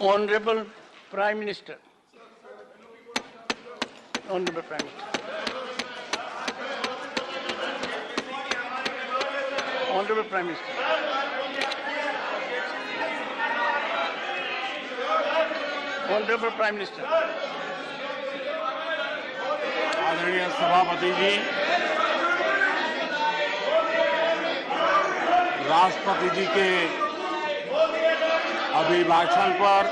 Honorable Prime Minister. Honorable Prime Minister. Honorable Prime Minister. Honorable Prime Minister. आदरणीय सभापति जी, राष्ट्रपति जी के अभिभाषण पर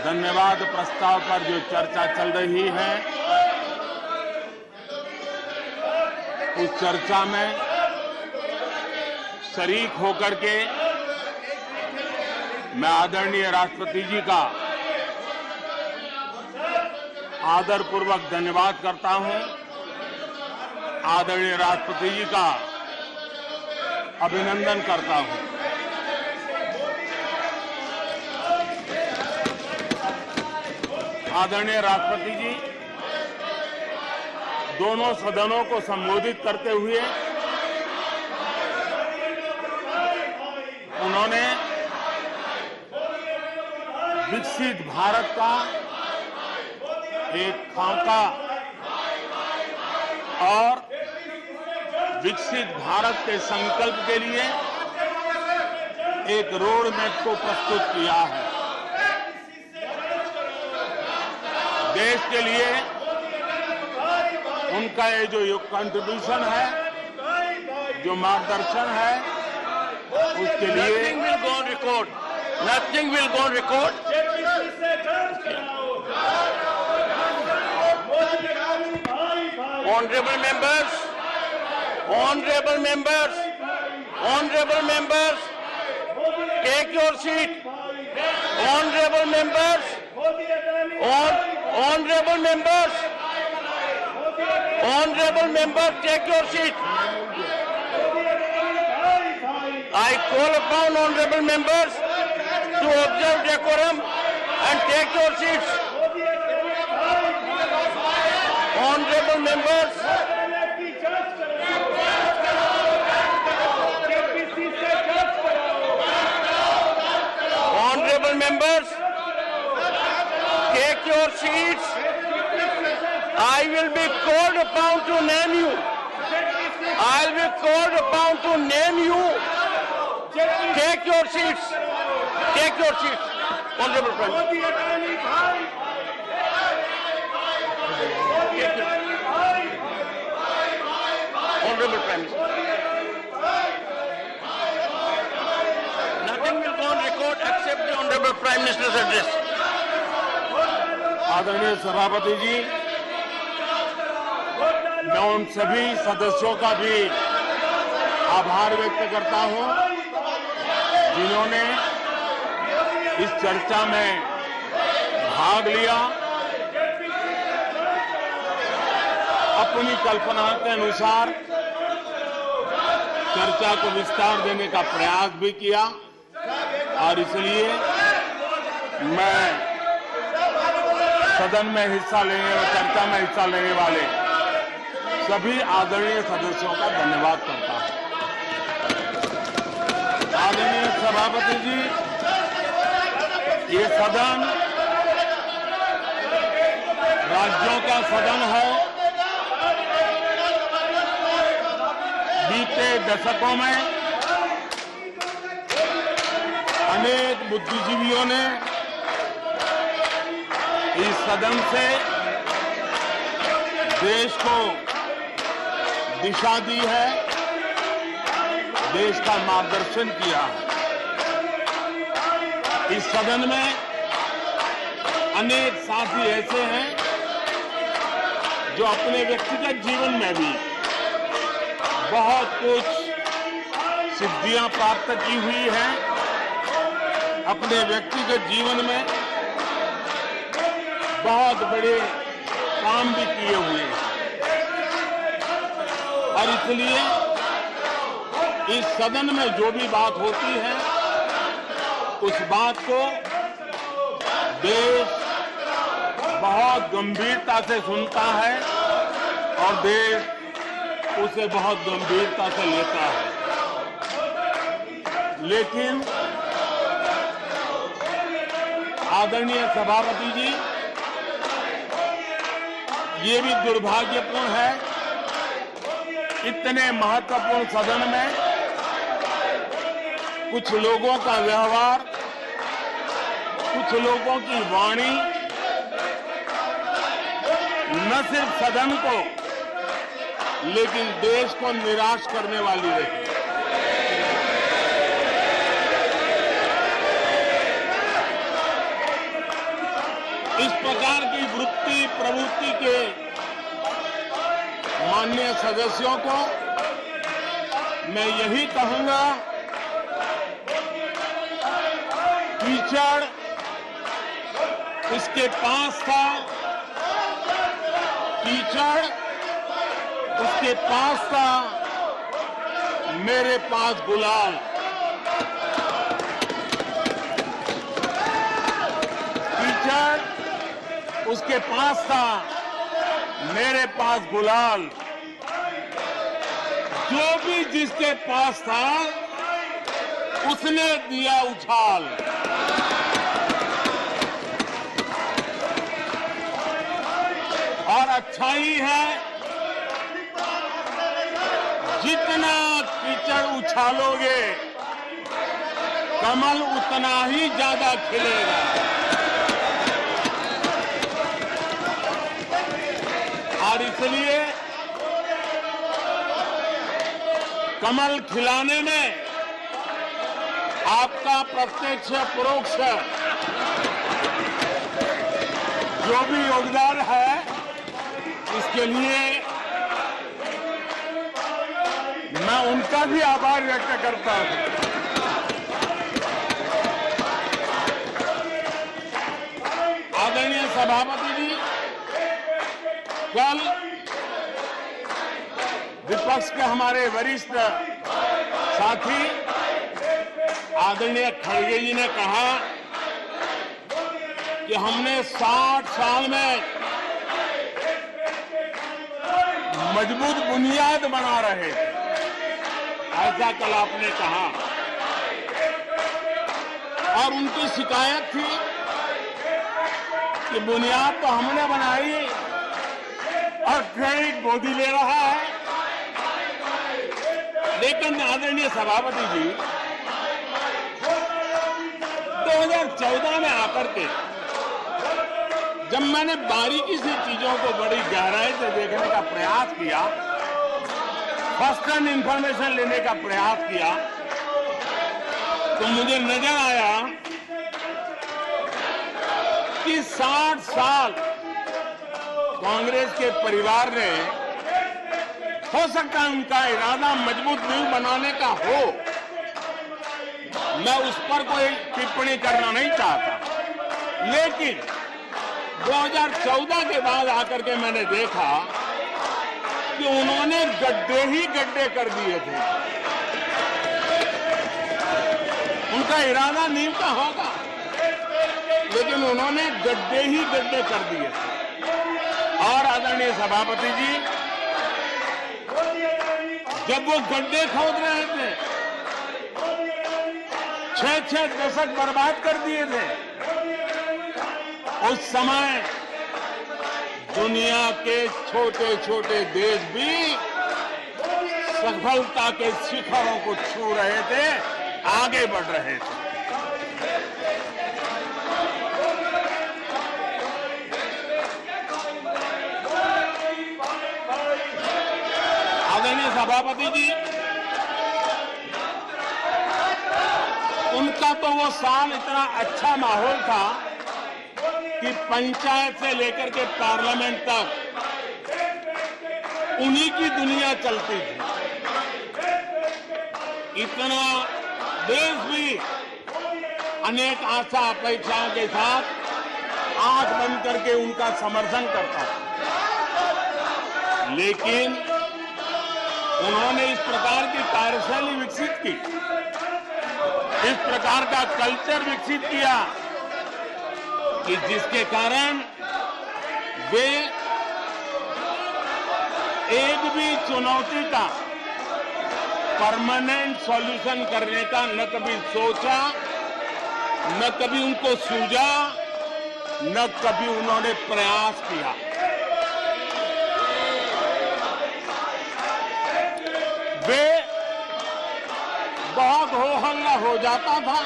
धन्यवाद प्रस्ताव पर जो चर्चा चल रही है, उस चर्चा में शरीक होकर के मैं आदरणीय राष्ट्रपति जी का आदरपूर्वक धन्यवाद करता हूं। आदरणीय राष्ट्रपति जी का अभिनंदन करता हूं। आदरणीय राष्ट्रपति जी दोनों सदनों को संबोधित करते हुए उन्होंने विकसित भारत का एक खाका और विकसित भारत के संकल्प के लिए एक रोड मैप को प्रस्तुत किया है। देश के लिए उनका ये जो कंट्रीब्यूशन है, जो मार्गदर्शन है, उसके लिए Nothing will go on record. Honorable members, honorable members, honorable members, take your seat. Honorable members, honorable members, honorable members, take your seat. I call upon honorable members to observe decorum and take your seats. Honorable members, honorable members, take your seats. I will be called upon to name you. I will be called upon to name you. Take your seats. Take your seats. Honorable Prime Minister. Honorable Prime Minister. Nothing will go on record except the Honorable Prime Minister's address. आदरणीय सभापति जी, मैं उन सभी सदस्यों का भी आभार व्यक्त करता हूं जिन्होंने इस चर्चा में भाग लिया, अपनी कल्पना के अनुसार चर्चा को विस्तार देने का प्रयास भी किया और इसलिए मैं सदन में हिस्सा लेने और चर्चा में हिस्सा लेने वाले सभी आदरणीय सदस्यों का धन्यवाद करता हूं। आदरणीय सभापति जी, ये सदन राज्यों का सदन है। बीते दशकों में अनेक बुद्धिजीवियों ने इस सदन से देश को दिशा दी है, देश का मार्गदर्शन किया है। इस सदन में अनेक साथी ऐसे हैं जो अपने व्यक्तिगत जीवन में भी बहुत कुछ सिद्धियां प्राप्त की हुई हैं, अपने व्यक्तिगत जीवन में बहुत बड़े काम भी किए हुए हैं और इसलिए इस सदन में जो भी बात होती है उस बात को देश बहुत गंभीरता से सुनता है और देश उसे बहुत गंभीरता से लेता है। लेकिन आदरणीय सभापति जी, ये भी दुर्भाग्यपूर्ण है, इतने महत्वपूर्ण सदन में कुछ लोगों का व्यवहार, कुछ लोगों की वाणी न सिर्फ सदन को लेकिन देश को निराश करने वाली रही। इस प्रकार की वृत्ति प्रवृत्ति के माननीय सदस्यों को मैं यही कहूंगा, कीचड़ उसके पास था, कीचड़ उसके पास था, मेरे पास गुलाल। कीचड़ उसके पास था, मेरे पास गुलाल। जो भी जिसके पास था उसने दिया उछाल। और अच्छा ही है, जितना कीचड़ उछालोगे कमल उतना ही ज्यादा खिलेगा। और इसलिए कमल खिलाने में आपका प्रत्यक्ष परोक्ष जो भी योगदान है, इसके लिए मैं उनका भी आभार व्यक्त करता हूं। आदरणीय सभापति जी, कल विपक्ष के हमारे वरिष्ठ साथी आदरणीय खड़गे जी ने कहा कि हमने 60 साल में मजबूत बुनियाद बना रहे, ऐसा कल आपने कहा। और उनकी शिकायत थी कि बुनियाद तो हमने बनाई और क्रेडिट मोदी ले रहा है। लेकिन आदरणीय सभापति जी, 2014 में आकर के जब मैंने बारीकी से चीजों को बड़ी गहराई से देखने का प्रयास किया, फर्स्ट हैंड इंफॉर्मेशन लेने का प्रयास किया, तो मुझे नजर आया कि 60 साल कांग्रेस के परिवार ने, हो सकता है उनका इरादा मजबूत नींव बनाने का हो, मैं उस पर कोई टिप्पणी करना नहीं चाहता, लेकिन 2014 के बाद आकर के मैंने देखा कि उन्होंने गड्ढे ही गड्ढे कर दिए थे। उनका इरादा नींव का होगा, लेकिन उन्होंने गड्ढे ही गड्ढे कर दिए थे। और आदरणीय सभापति जी, जब वो गड्ढे खोद रहे थे, 6 दशक बर्बाद कर दिए थे, उस समय दुनिया के छोटे छोटे देश भी सफलता के शिखरों को छू रहे थे, आगे बढ़ रहे थे। आदरणीय सभापति जी, उनका तो वो साल इतना अच्छा माहौल था कि पंचायत से लेकर के पार्लियामेंट तक उन्हीं की दुनिया चलती थी। इतना देश भी अनेक आशा अपेक्षाओं के साथ आंख बंद करके उनका समर्थन करता था, लेकिन उन्होंने इस प्रकार की कार्यशैली विकसित की, इस प्रकार का कल्चर विकसित किया कि जिसके कारण वे एक भी चुनौती का परमानेंट सॉल्यूशन करने का न कभी सोचा, न कभी उनको सूझा, न कभी उन्होंने प्रयास किया। वे बहुत हो हल्ला हो जाता था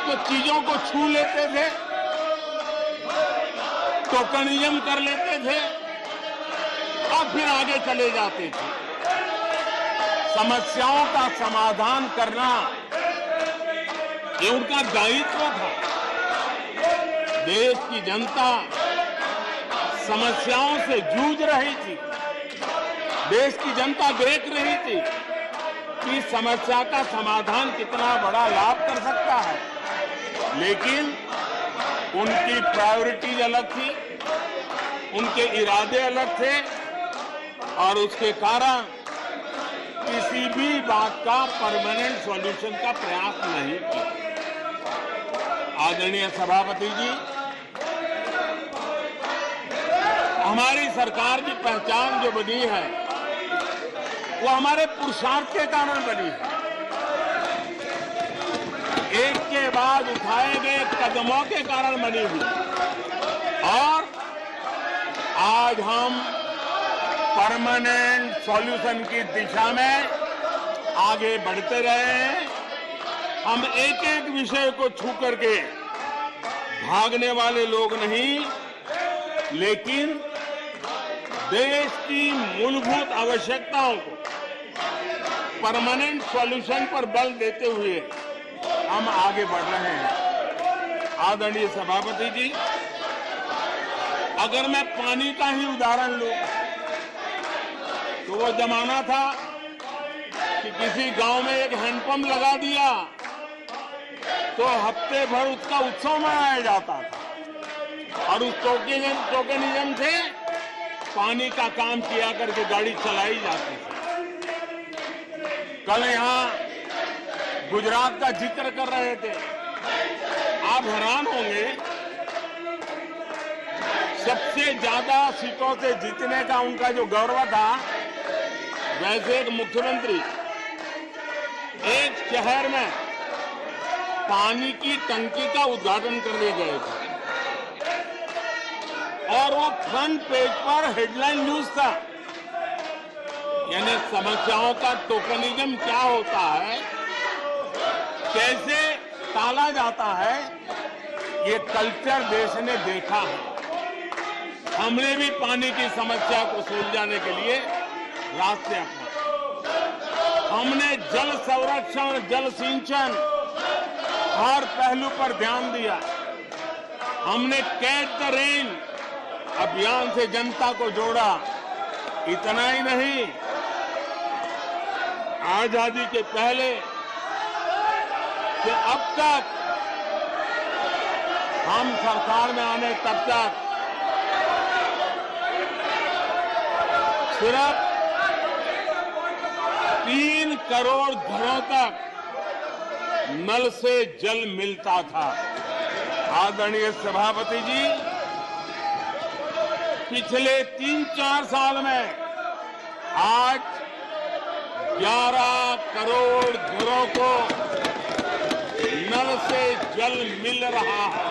तो चीजों को छू लेते थे, टोकनिज्म कर लेते थे और फिर आगे चले जाते थे। समस्याओं का समाधान करना ये उनका दायित्व था। देश की जनता समस्याओं से जूझ रही थी। देश की जनता देख रही थी कि समस्या का समाधान कितना बड़ा लाभ कर सकता है, लेकिन उनकी प्रायोरिटीज अलग थी, उनके इरादे अलग थे और उसके कारण किसी भी बात का परमानेंट सॉल्यूशन का प्रयास नहीं किया। आदरणीय सभापति जी, हमारी सरकार की पहचान जो बनी है वो हमारे पुरुषार्थ के कारण बनी है। एक के बाद उठाए गए कदमों के कारण बनी हुई और आज हम परमानेंट सॉल्यूशन की दिशा में आगे बढ़ते रहे हैं। हम एक एक विषय को छू करके भागने वाले लोग नहीं, लेकिन देश की मूलभूत आवश्यकताओं को परमानेंट सॉल्यूशन पर बल देते हुए हम आगे बढ़ रहे हैं। आदरणीय सभापति जी, अगर मैं पानी का ही उदाहरण लूं तो वो जमाना था कि किसी गांव में एक हैंडपंप लगा दिया तो हफ्ते भर उसका उत्सव मनाया जाता था और उस टोकनिज्म से पानी का काम किया करके गाड़ी चलाई जाती थी। कल यहां गुजरात का जिक्र कर रहे थे, आप हैरान होंगे, सबसे ज्यादा सीटों से जीतने का उनका जो गौरव था, वैसे एक मुख्यमंत्री एक शहर में पानी की टंकी का उद्घाटन करने गए थे और वो फ्रंट पेज पर हेडलाइन न्यूज था। यानी समस्याओं का टोकनिज्म क्या होता है, कैसे टाला जाता है, ये कल्चर देश ने देखा है। हमने भी पानी की समस्या को सुलझाने के लिए रास्ते अपनाए। हमने जल संरक्षण, जल सिंचन हर पहलू पर ध्यान दिया। हमने कैच द रेन अभियान से जनता को जोड़ा। इतना ही नहीं, आजादी के पहले से अब तक हम सरकार में आने तब तक सिर्फ 3 करोड़ घरों तक नल से जल मिलता था। आदरणीय सभापति जी, पिछले 3-4 साल में आज 11 करोड़ घरों को नल से जल मिल रहा है।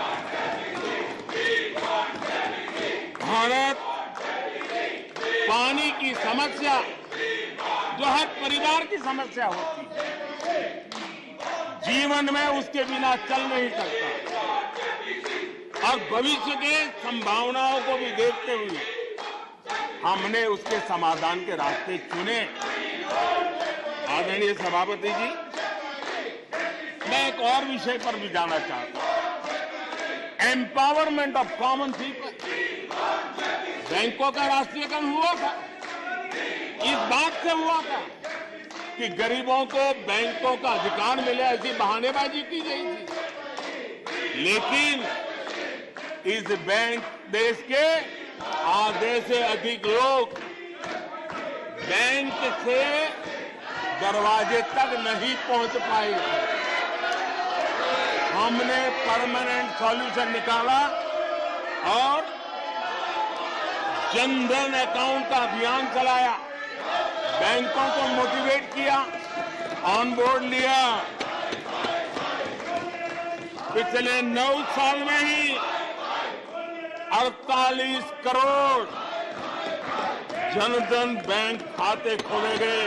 भारत पानी की समस्या जो हर परिवार की समस्या होती है, जीवन में उसके बिना चल नहीं सकता और भविष्य के संभावनाओं को भी देखते हुए हमने उसके समाधान के रास्ते चुने। आदरणीय सभापति जी, मैं एक और विषय पर भी जाना चाहता हूं। Empowerment of common people. बैंकों का राष्ट्रीयकरण हुआ था, इस बात से हुआ था कि गरीबों को बैंकों का अधिकार मिले, ऐसी बहानेबाजी की गई थी। लेकिन इस बैंक देश के आधे से अधिक लोग बैंक से दरवाजे तक नहीं पहुंच पाए। हमने परमानेंट सॉल्यूशन निकाला और जनधन अकाउंट का अभियान चलाया। बैंकों को मोटिवेट किया, ऑन बोर्ड लिया। पिछले 9 साल में ही 48 करोड़ जनधन बैंक खाते खोले गए।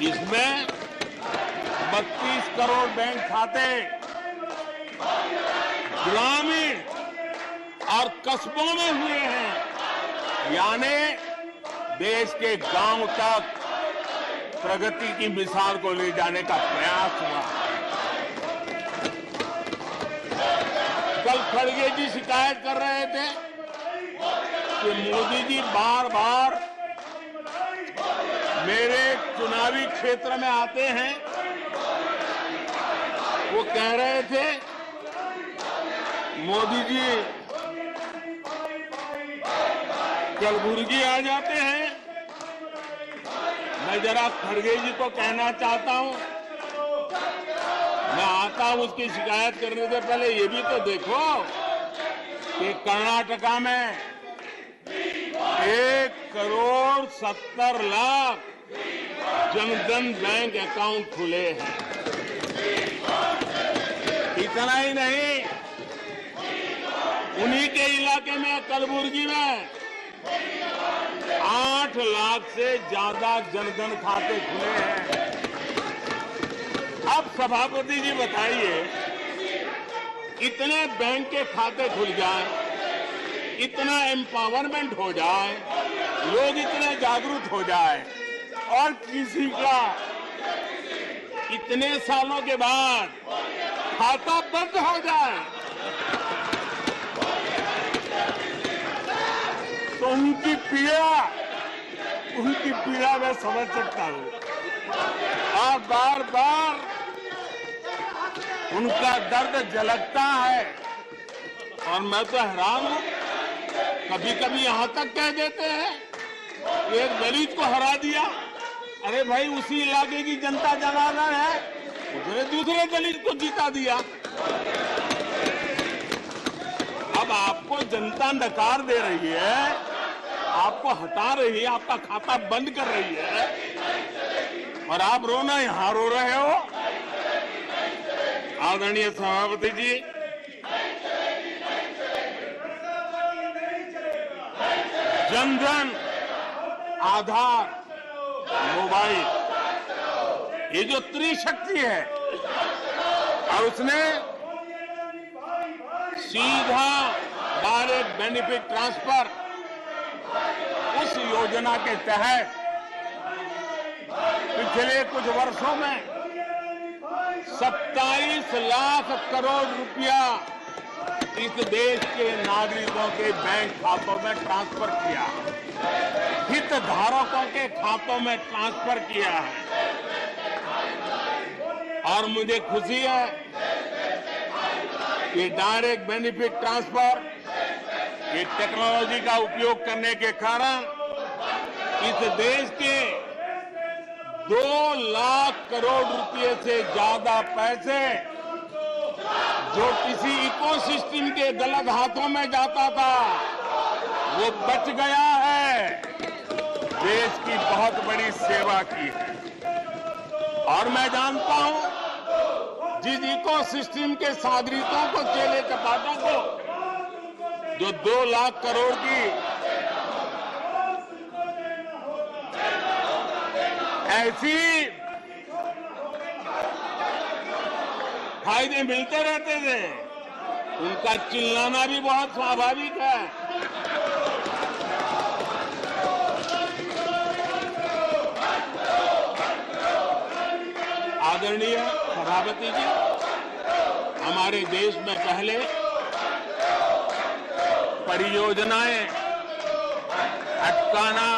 इसमें 32 करोड़ बैंक खाते ग्रामीण और कस्बों में हुए हैं, यानी देश के गांव तक प्रगति की मिसाल को ले जाने का प्रयास हुआ। कल खड़गे जी शिकायत कर रहे थे कि मोदी जी बार बार मेरे चुनावी क्षेत्र में आते हैं। वो कह रहे थे मोदी जी कलबुर्गी आ जाते हैं। मैं जरा खड़गे जी को कहना चाहता हूं, मैं आता हूं उसकी शिकायत करने से पहले ये भी तो देखो कि कर्नाटका में 1,70,00,000 जनधन बैंक अकाउंट खुले हैं। इतना ही नहीं, उन्हीं के इलाके में कलबुर्गी में 8 लाख से ज्यादा जनधन खाते खुले हैं। अब सभापति जी बताइए, इतने बैंक के खाते खुल जाए, इतना एम्पावरमेंट हो जाए, लोग इतने जागरूक हो जाए और किसी का इतने सालों के बाद खाता बंद हो जाए तो उनकी पीड़ा मैं समझ सकता हूं। और बार बार उनका दर्द झलकता है और मैं तो हैरान हूं। कभी कभी यहां तक कह देते हैं एक दलित को हरा दिया। अरे भाई, उसी इलाके की जनता जनार्दन है, उसने दूसरे दलित को जीता दिया। अब आपको जनता नकार दे रही है, आपको हटा रही है, आपका खाता बंद कर रही है और आप रोना यहां रो रहे हो। आदरणीय सभापति जी, जनधन, आधार, मोबाइल, ये जो त्रिशक्ति है और उसने सीधा डायरेक्ट बेनिफिट ट्रांसफर, उस योजना के तहत पिछले कुछ वर्षों में 27 लाख करोड़ रुपया इस देश के नागरिकों के बैंक खातों में ट्रांसफर किया, हितधारकों के खातों में ट्रांसफर किया है। और मुझे खुशी है कि डायरेक्ट बेनिफिट ट्रांसफर, ये टेक्नोलॉजी का उपयोग करने के कारण इस देश के 2 लाख करोड़ रुपए से ज्यादा पैसे जो किसी इकोसिस्टम के गलत हाथों में जाता था, वो बच गया है। देश की बहुत बड़ी सेवा की है। और मैं जानता हूं, जिस इकोसिस्टम के सागरिकों को, चेले चपाटों को जो 2 लाख करोड़ की ऐसी फायदे मिलते रहते थे, उनका चिल्लाना भी बहुत स्वाभाविक है। आदरणीय सभापति जी, हमारे देश में पहले परियोजनाएं अटकाना,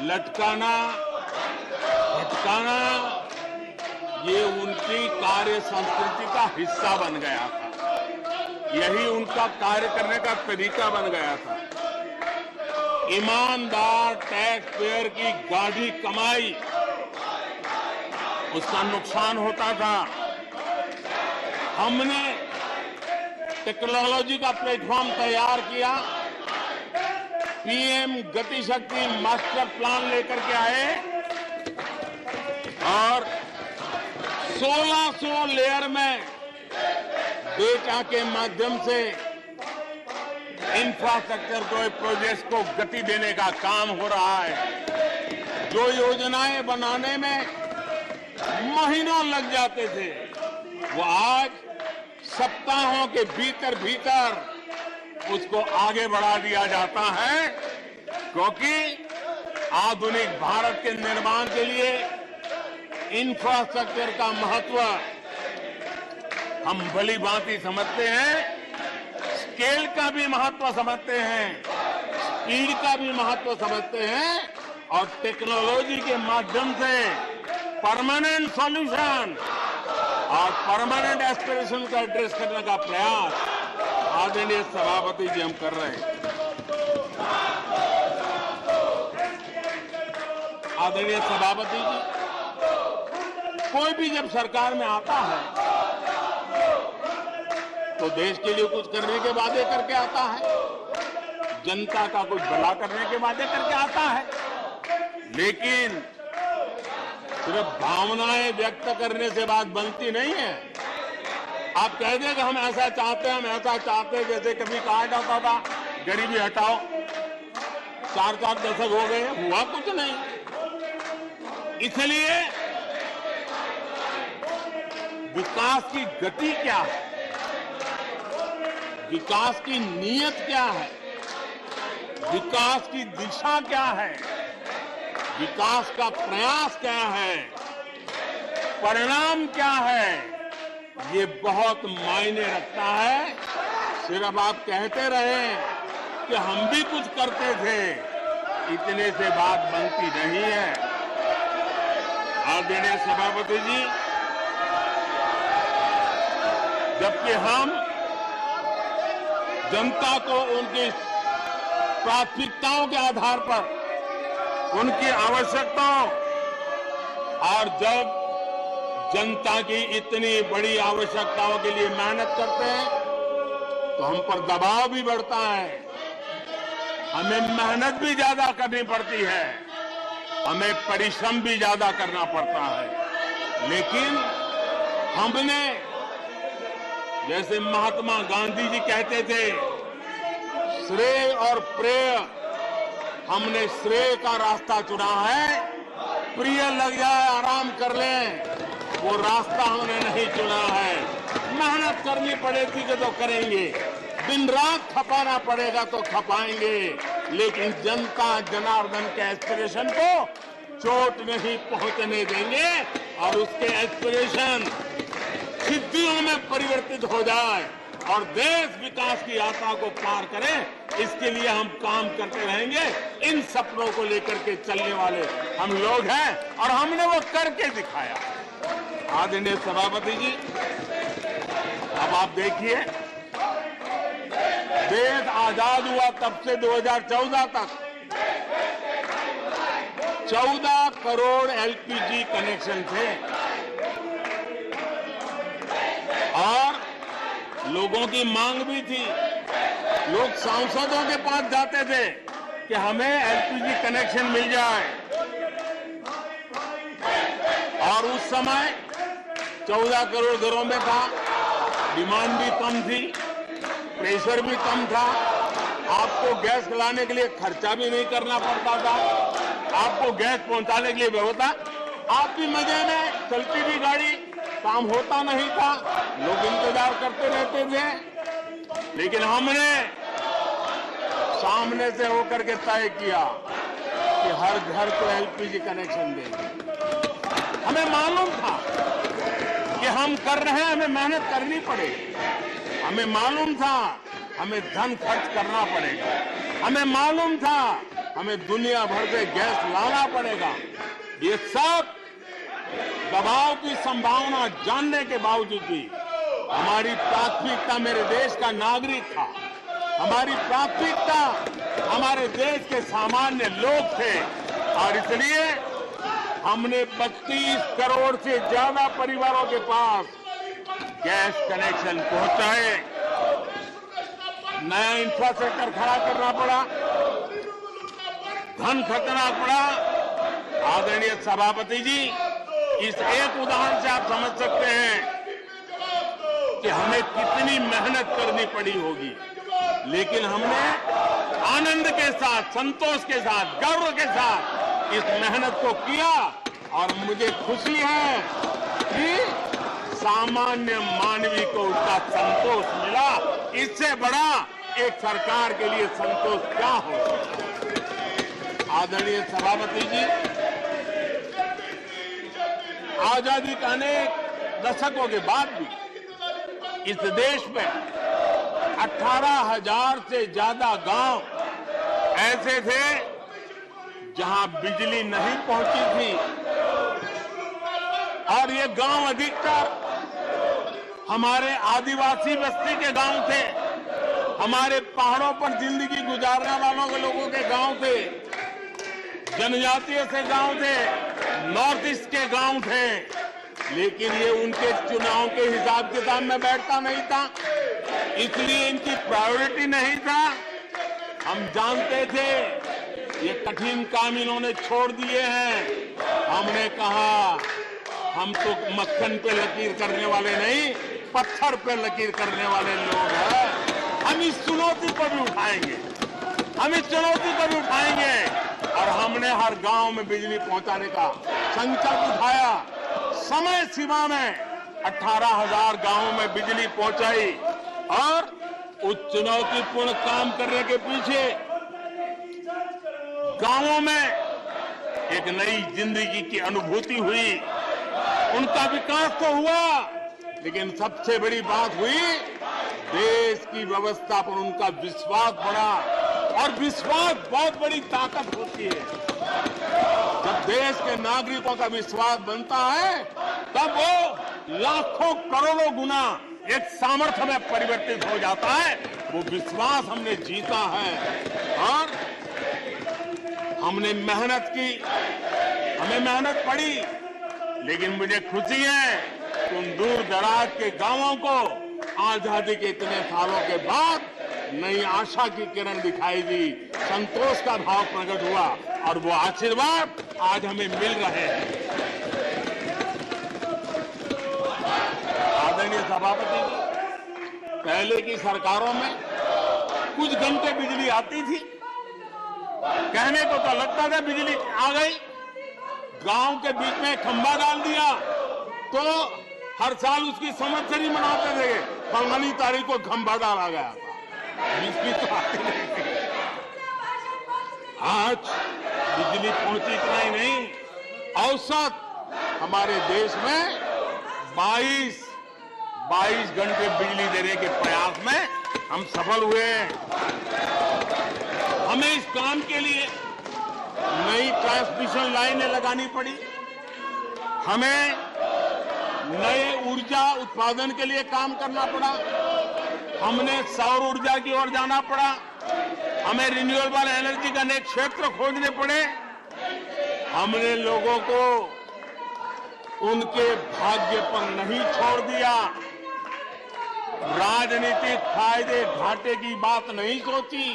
लटकाना, भटकाना, ये उनकी कार्य संस्कृति का हिस्सा बन गया था। यही उनका कार्य करने का तरीका बन गया था। ईमानदार टैक्स पेयर की गाढ़ी कमाई, उसका नुकसान होता था। हमने टेक्नोलॉजी का प्लेटफॉर्म तैयार किया पीएम गति शक्ति मास्टर प्लान लेकर के आए और 1600 लेयर में डेटा के माध्यम से इंफ्रास्ट्रक्चर को प्रोजेक्ट को गति देने का काम हो रहा है। जो योजनाएं बनाने में महीनों लग जाते थे वो आज सप्ताहों के भीतर भीतर उसको आगे बढ़ा दिया जाता है, क्योंकि आधुनिक भारत के निर्माण के लिए इंफ्रास्ट्रक्चर का महत्व हम भली भांति समझते हैं, स्केल का भी महत्व समझते हैं, स्पीड का भी महत्व समझते हैं और टेक्नोलॉजी के माध्यम से परमानेंट सॉल्यूशन और परमानेंट एस्पिरेशन का एड्रेस करने का प्रयास आदरणीय सभापति जी हम कर रहे हैं। आदरणीय सभापति जी, कोई भी जब सरकार में आता है तो देश के लिए कुछ करने के वादे करके आता है, जनता का कुछ भला करने के वादे करके आता है, लेकिन सिर्फ भावनाएं व्यक्त करने से बात बनती नहीं है। आप कह दें कि हम ऐसा चाहते हैं, हम ऐसा चाहते हैं, जैसे कभी कहा जाता था गरीबी हटाओ, 4 दशक हो गए, हुआ कुछ नहीं। इसलिए विकास की गति क्या है, विकास की नीयत क्या है, विकास की दिशा क्या है, विकास का प्रयास क्या है, परिणाम क्या है, ये बहुत मायने रखता है। सिर्फ आप कहते रहे कि हम भी कुछ करते थे, इतने से बात बनती नहीं है। आदरणीय सभापति जी, जबकि हम जनता को उनकी प्राथमिकताओं के आधार पर, उनकी आवश्यकताओं, और जब जनता की इतनी बड़ी आवश्यकताओं के लिए मेहनत करते हैं तो हम पर दबाव भी बढ़ता है, हमें मेहनत भी ज्यादा करनी पड़ती है, हमें परिश्रम भी ज्यादा करना पड़ता है। लेकिन हमने, जैसे महात्मा गांधी जी कहते थे, श्रेय और प्रेय, हमने श्रेय का रास्ता चुना है, प्रिय लग जाए आराम कर लें, वो रास्ता हमने नहीं चुना है। मेहनत करनी पड़ेगी तो करेंगे, दिन रात खपाना पड़ेगा तो खपाएंगे, लेकिन जनता जनार्दन के एस्पिरेशन को चोट नहीं पहुंचने देंगे और उसके एस्पिरेशन सिद्धियों में परिवर्तित हो जाए और देश विकास की यात्रा को पार करे, इसके लिए हम काम करते रहेंगे। इन सपनों को लेकर के चलने वाले हम लोग हैं और हमने वो करके दिखाया। आदरणीय सभापति जी, अब आप देखिए, देश आजाद हुआ तब से 2014 तक 14 करोड़ एलपीजी कनेक्शन थे और लोगों की मांग भी थी। लोग सांसदों के पास जाते थे कि हमें एलपीजी कनेक्शन मिल जाए, और उस समय 14 करोड़ घरों में था, डिमांड भी कम थी, प्रेशर भी कम था, आपको गैस लाने के लिए खर्चा भी नहीं करना पड़ता था, आपको गैस पहुंचाने के लिए व्यवस्था, आप भी मजे में, चलती भी गाड़ी, काम होता नहीं था, लोग इंतजार करते रहते थे। लेकिन हमने सामने से होकर के तय किया कि हर घर को एलपीजी कनेक्शन देंगे। हमें मालूम था कि हम कर रहे हैं, हमें मेहनत करनी पड़ेगी, हमें मालूम था हमें धन खर्च करना पड़ेगा, हमें मालूम था हमें दुनिया भर से गैस लाना पड़ेगा। ये सब दबाव की संभावना जानने के बावजूद भी हमारी प्राथमिकता मेरे देश का नागरिक था, हमारी प्राथमिकता हमारे देश के सामान्य लोग थे, और इसलिए हमने 32 करोड़ से ज्यादा परिवारों के पास गैस कनेक्शन पहुंचाए। नया इंफ्रास्ट्रक्चर खड़ा करना पड़ा, धन खतरा पड़ा। आदरणीय सभापति जी, इस एक उदाहरण से आप समझ सकते हैं कि हमें कितनी मेहनत करनी पड़ी होगी, लेकिन हमने आनंद के साथ, संतोष के साथ, गर्व के साथ इस मेहनत को किया और मुझे खुशी है कि सामान्य मानवी को उसका संतोष मिला। इससे बड़ा एक सरकार के लिए संतोष क्या हो सकता है। आदरणीय सभापति जी, आजादी के अनेक दशकों के बाद भी इस देश में 18,000 से ज्यादा गांव ऐसे थे जहां बिजली नहीं पहुंची थी, और ये गांव अधिकतर हमारे आदिवासी बस्ती के गांव थे, हमारे पहाड़ों पर जिंदगी गुजारने वालों के लोगों के गांव थे, जनजातीय से गांव थे, नॉर्थ ईस्ट के गांव थे। लेकिन ये उनके चुनाव के हिसाब किताब में बैठता नहीं था, इसलिए इनकी प्रायोरिटी नहीं था। हम जानते थे ये कठिन काम इन्होंने छोड़ दिए हैं। हमने कहा हम तो मक्खन पे लकीर करने वाले नहीं, पत्थर पे लकीर करने वाले लोग हैं। हम इस चुनौती को भी उठाएंगे, हम इस चुनौती को भी उठाएंगे। और हमने हर गांव में बिजली पहुंचाने का संकल्प उठाया। समय सीमा में 18,000 गांवों में बिजली पहुंचाई, और उस चुनौतीपूर्ण काम करने के पीछे गांवों में एक नई जिंदगी की अनुभूति हुई। उनका विकास तो हुआ, लेकिन सबसे बड़ी बात हुई, देश की व्यवस्था पर उनका विश्वास बढ़ा। और विश्वास बहुत बड़ी ताकत होती है। जब देश के नागरिकों का विश्वास बनता है, तब वो लाखों करोड़ों गुना एक सामर्थ्य में परिवर्तित हो जाता है। वो विश्वास हमने जीता है और हमने मेहनत की, हमें मेहनत पड़ी, लेकिन मुझे खुशी है कि उन दूर दराज के गांवों को आजादी के इतने सालों के बाद नई आशा की किरण दिखाई दी, संतोष का भाव प्रकट हुआ, और वो आशीर्वाद आज हमें मिल रहे हैं। आदरणीय सभापति जी, पहले की सरकारों में कुछ घंटे बिजली आती थी, कहने को तो लगता था बिजली आ गई, गांव के बीच में खंभा डाल दिया तो हर साल उसकी संवत्सरी मनाते थे, फलानी तारीख को खंभा डाला गया था। इसकी तो आती नहीं थी। आज बिजली पहुंची इतना ही नहीं, औसत हमारे देश में 22 घंटे बिजली देने के प्रयास में हम सफल हुए। हमें इस काम के लिए नई ट्रांसमिशन लाइनें लगानी पड़ी, हमें नए ऊर्जा उत्पादन के लिए काम करना पड़ा, हमने सौर ऊर्जा की ओर जाना पड़ा, हमें रिन्यूएबल एनर्जी का नए क्षेत्र खोजने पड़े। हमने लोगों को उनके भाग्य पर नहीं छोड़ दिया, राजनीतिक फायदे घाटे की बात नहीं सोची।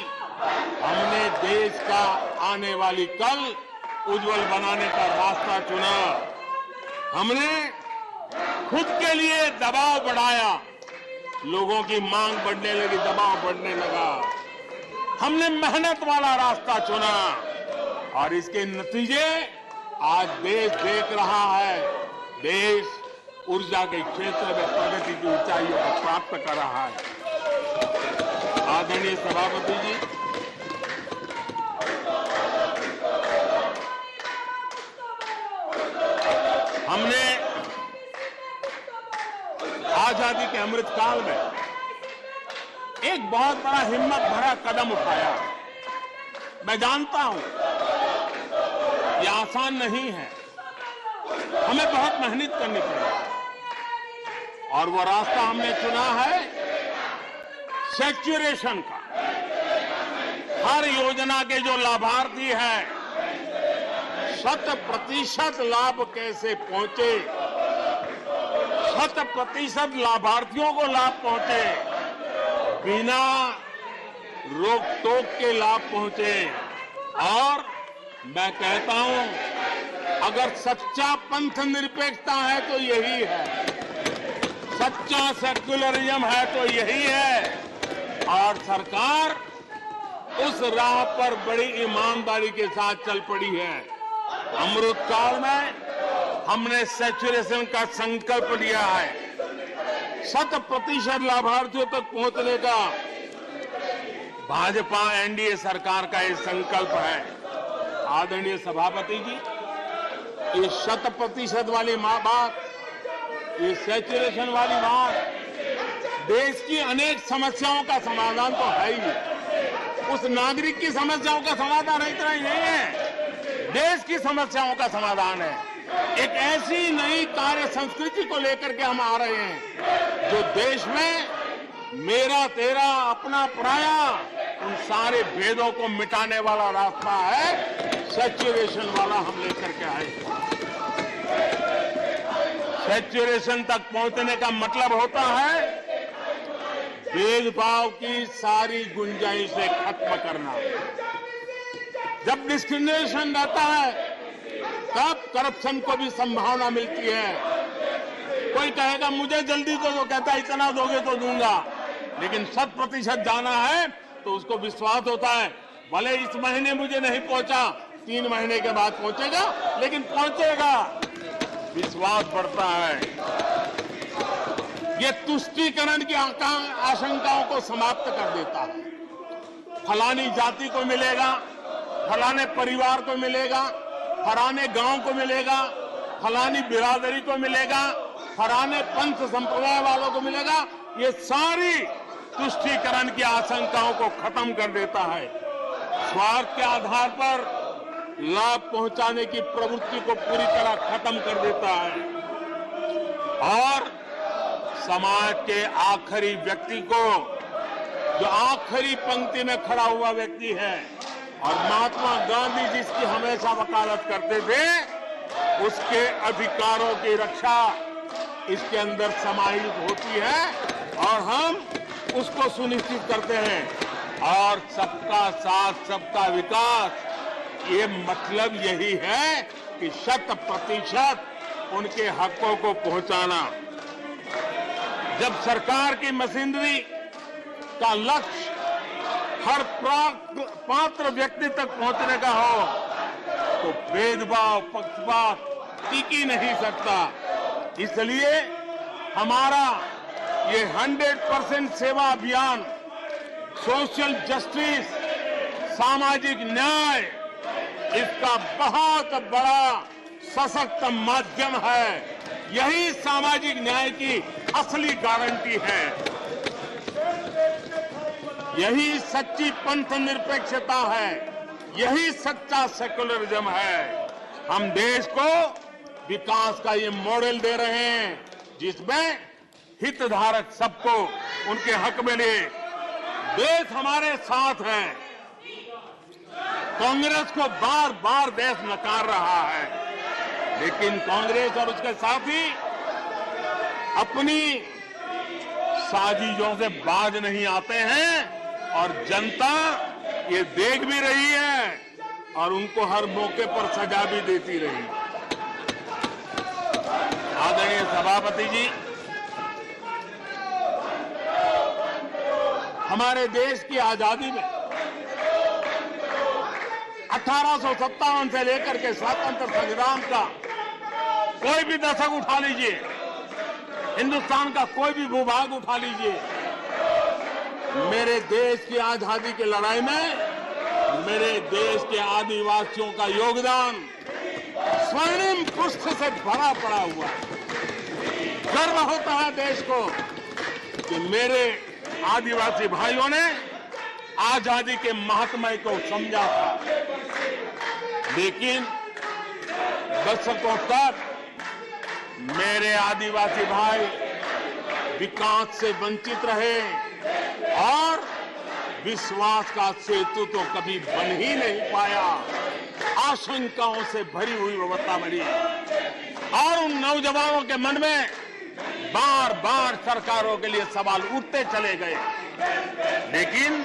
हमने देश का आने वाली कल उज्जवल बनाने का रास्ता चुना। हमने खुद के लिए दबाव बढ़ाया, लोगों की मांग बढ़ने लगी, दबाव बढ़ने लगा। हमने मेहनत वाला रास्ता चुना और इसके नतीजे आज देश देख रहा है। देश ऊर्जा के क्षेत्र में प्रगति की ऊंचाइयों को प्राप्त कर रहा है। आदरणीय सभापति जी, हमने आजादी के अमृत काल में एक बहुत बड़ा हिम्मत भरा कदम उठाया। मैं जानता हूं ये आसान नहीं है, हमें बहुत मेहनत करनी पड़ेगी, और वो रास्ता हमने चुना है सेचुरेशन का। हर योजना के जो लाभार्थी हैं 100% लाभ कैसे पहुंचे, 100% लाभार्थियों को लाभ पहुंचे, बिना रोक टोक के लाभ पहुंचे, और मैं कहता हूं, अगर सच्चा पंथ निरपेक्षता है तो यही है, सच्चा सेक्युलरिज्म है तो यही है। और सरकार उस राह पर बड़ी ईमानदारी के साथ चल पड़ी है। अमृत काल में हमने सैचुरेशन का संकल्प लिया है। 100% लाभार्थियों तक पहुंचने का भाजपा एनडीए सरकार का ये संकल्प है। आदरणीय सभापति जी, ये 100% वाली बात, ये सैचुरेशन वाली बात देश की अनेक समस्याओं का समाधान तो है ही। उस नागरिक की समस्याओं का समाधान इतना ही नहीं है, देश की समस्याओं का समाधान है। एक ऐसी नई कार्य संस्कृति को लेकर के हम आ रहे हैं जो देश में मेरा तेरा अपना पराया उन सारे भेदों को मिटाने वाला रास्ता है, सैचुरेशन वाला हम लेकर के आए। सैचुरेशन तक पहुंचने का मतलब होता है भेदभाव की सारी गुंजाइशें खत्म करना। जब डिस्क्रिमिनेशन रहता है तब करप्शन को भी संभावना मिलती है। कोई कहेगा मुझे जल्दी तो कहता है इतना दोगे तो दूंगा, लेकिन 100% जाना है तो उसको विश्वास होता है, भले इस महीने मुझे नहीं पहुंचा, 3 महीने के बाद पहुंचेगा, लेकिन पहुंचेगा, विश्वास बढ़ता है। ये तुष्टीकरण की आशंकाओं को समाप्त कर देता है। फलानी जाति को मिलेगा, फलाने परिवार को मिलेगा, फलाने गांव को मिलेगा, फलानी बिरादरी को मिलेगा, फलाने पंथ संप्रदाय वालों को मिलेगा, ये सारी तुष्टीकरण की आशंकाओं को खत्म कर देता है। स्वार्थ के आधार पर लाभ पहुंचाने की प्रवृत्ति को पूरी तरह खत्म कर देता है और समाज के आखिरी व्यक्ति को, जो आखिरी पंक्ति में खड़ा हुआ व्यक्ति है, और महात्मा गांधी जिसकी हमेशा वकालत करते थे, उसके अधिकारों की रक्षा इसके अंदर समाहित होती है और हम उसको सुनिश्चित करते हैं। और सबका साथ सबका विकास, ये मतलब यही है कि 100% उनके हकों को पहुंचाना। जब सरकार की मशीनरी का लक्ष्य हर पात्र व्यक्ति तक पहुंचने का हो तो भेदभाव पक्षपात टिक ही नहीं सकता। इसलिए हमारा ये 100% सेवा अभियान, सोशल जस्टिस, सामाजिक न्याय, इसका बहुत बड़ा सशक्त माध्यम है। यही सामाजिक न्याय की असली गारंटी है। यही सच्ची पंथ निरपेक्षता है, यही सच्चा सेकुलरिज्म है। हम देश को विकास का ये मॉडल दे रहे हैं जिसमें हितधारक सबको उनके हक मिले। देश हमारे साथ है। कांग्रेस को बार बार देश नकार रहा है, लेकिन कांग्रेस और उसके साथी अपनी साजिशों से बाज नहीं आते हैं और जनता ये देख भी रही है और उनको हर मौके पर सजा भी देती रही। आदरणीय सभापति जी, हमारे देश की आजादी में 1857 से लेकर के स्वतंत्र संग्राम का कोई भी दशक उठा लीजिए, हिंदुस्तान का कोई भी भूभाग उठा लीजिए, मेरे देश की आजादी की लड़ाई में मेरे देश के आदिवासियों का योगदान स्वर्णिम पृष्ठ से भरा पड़ा हुआ है। गर्व होता है देश को कि मेरे आदिवासी भाइयों ने आजादी के महात्म्य को समझा था, लेकिन दशकों तक मेरे आदिवासी भाई विकास से वंचित रहे और विश्वास का सेतु तो कभी बन ही नहीं पाया। आशंकाओं से भरी हुई व्यवस्था बनी और उन नौजवानों के मन में बार बार सरकारों के लिए सवाल उठते चले गए, लेकिन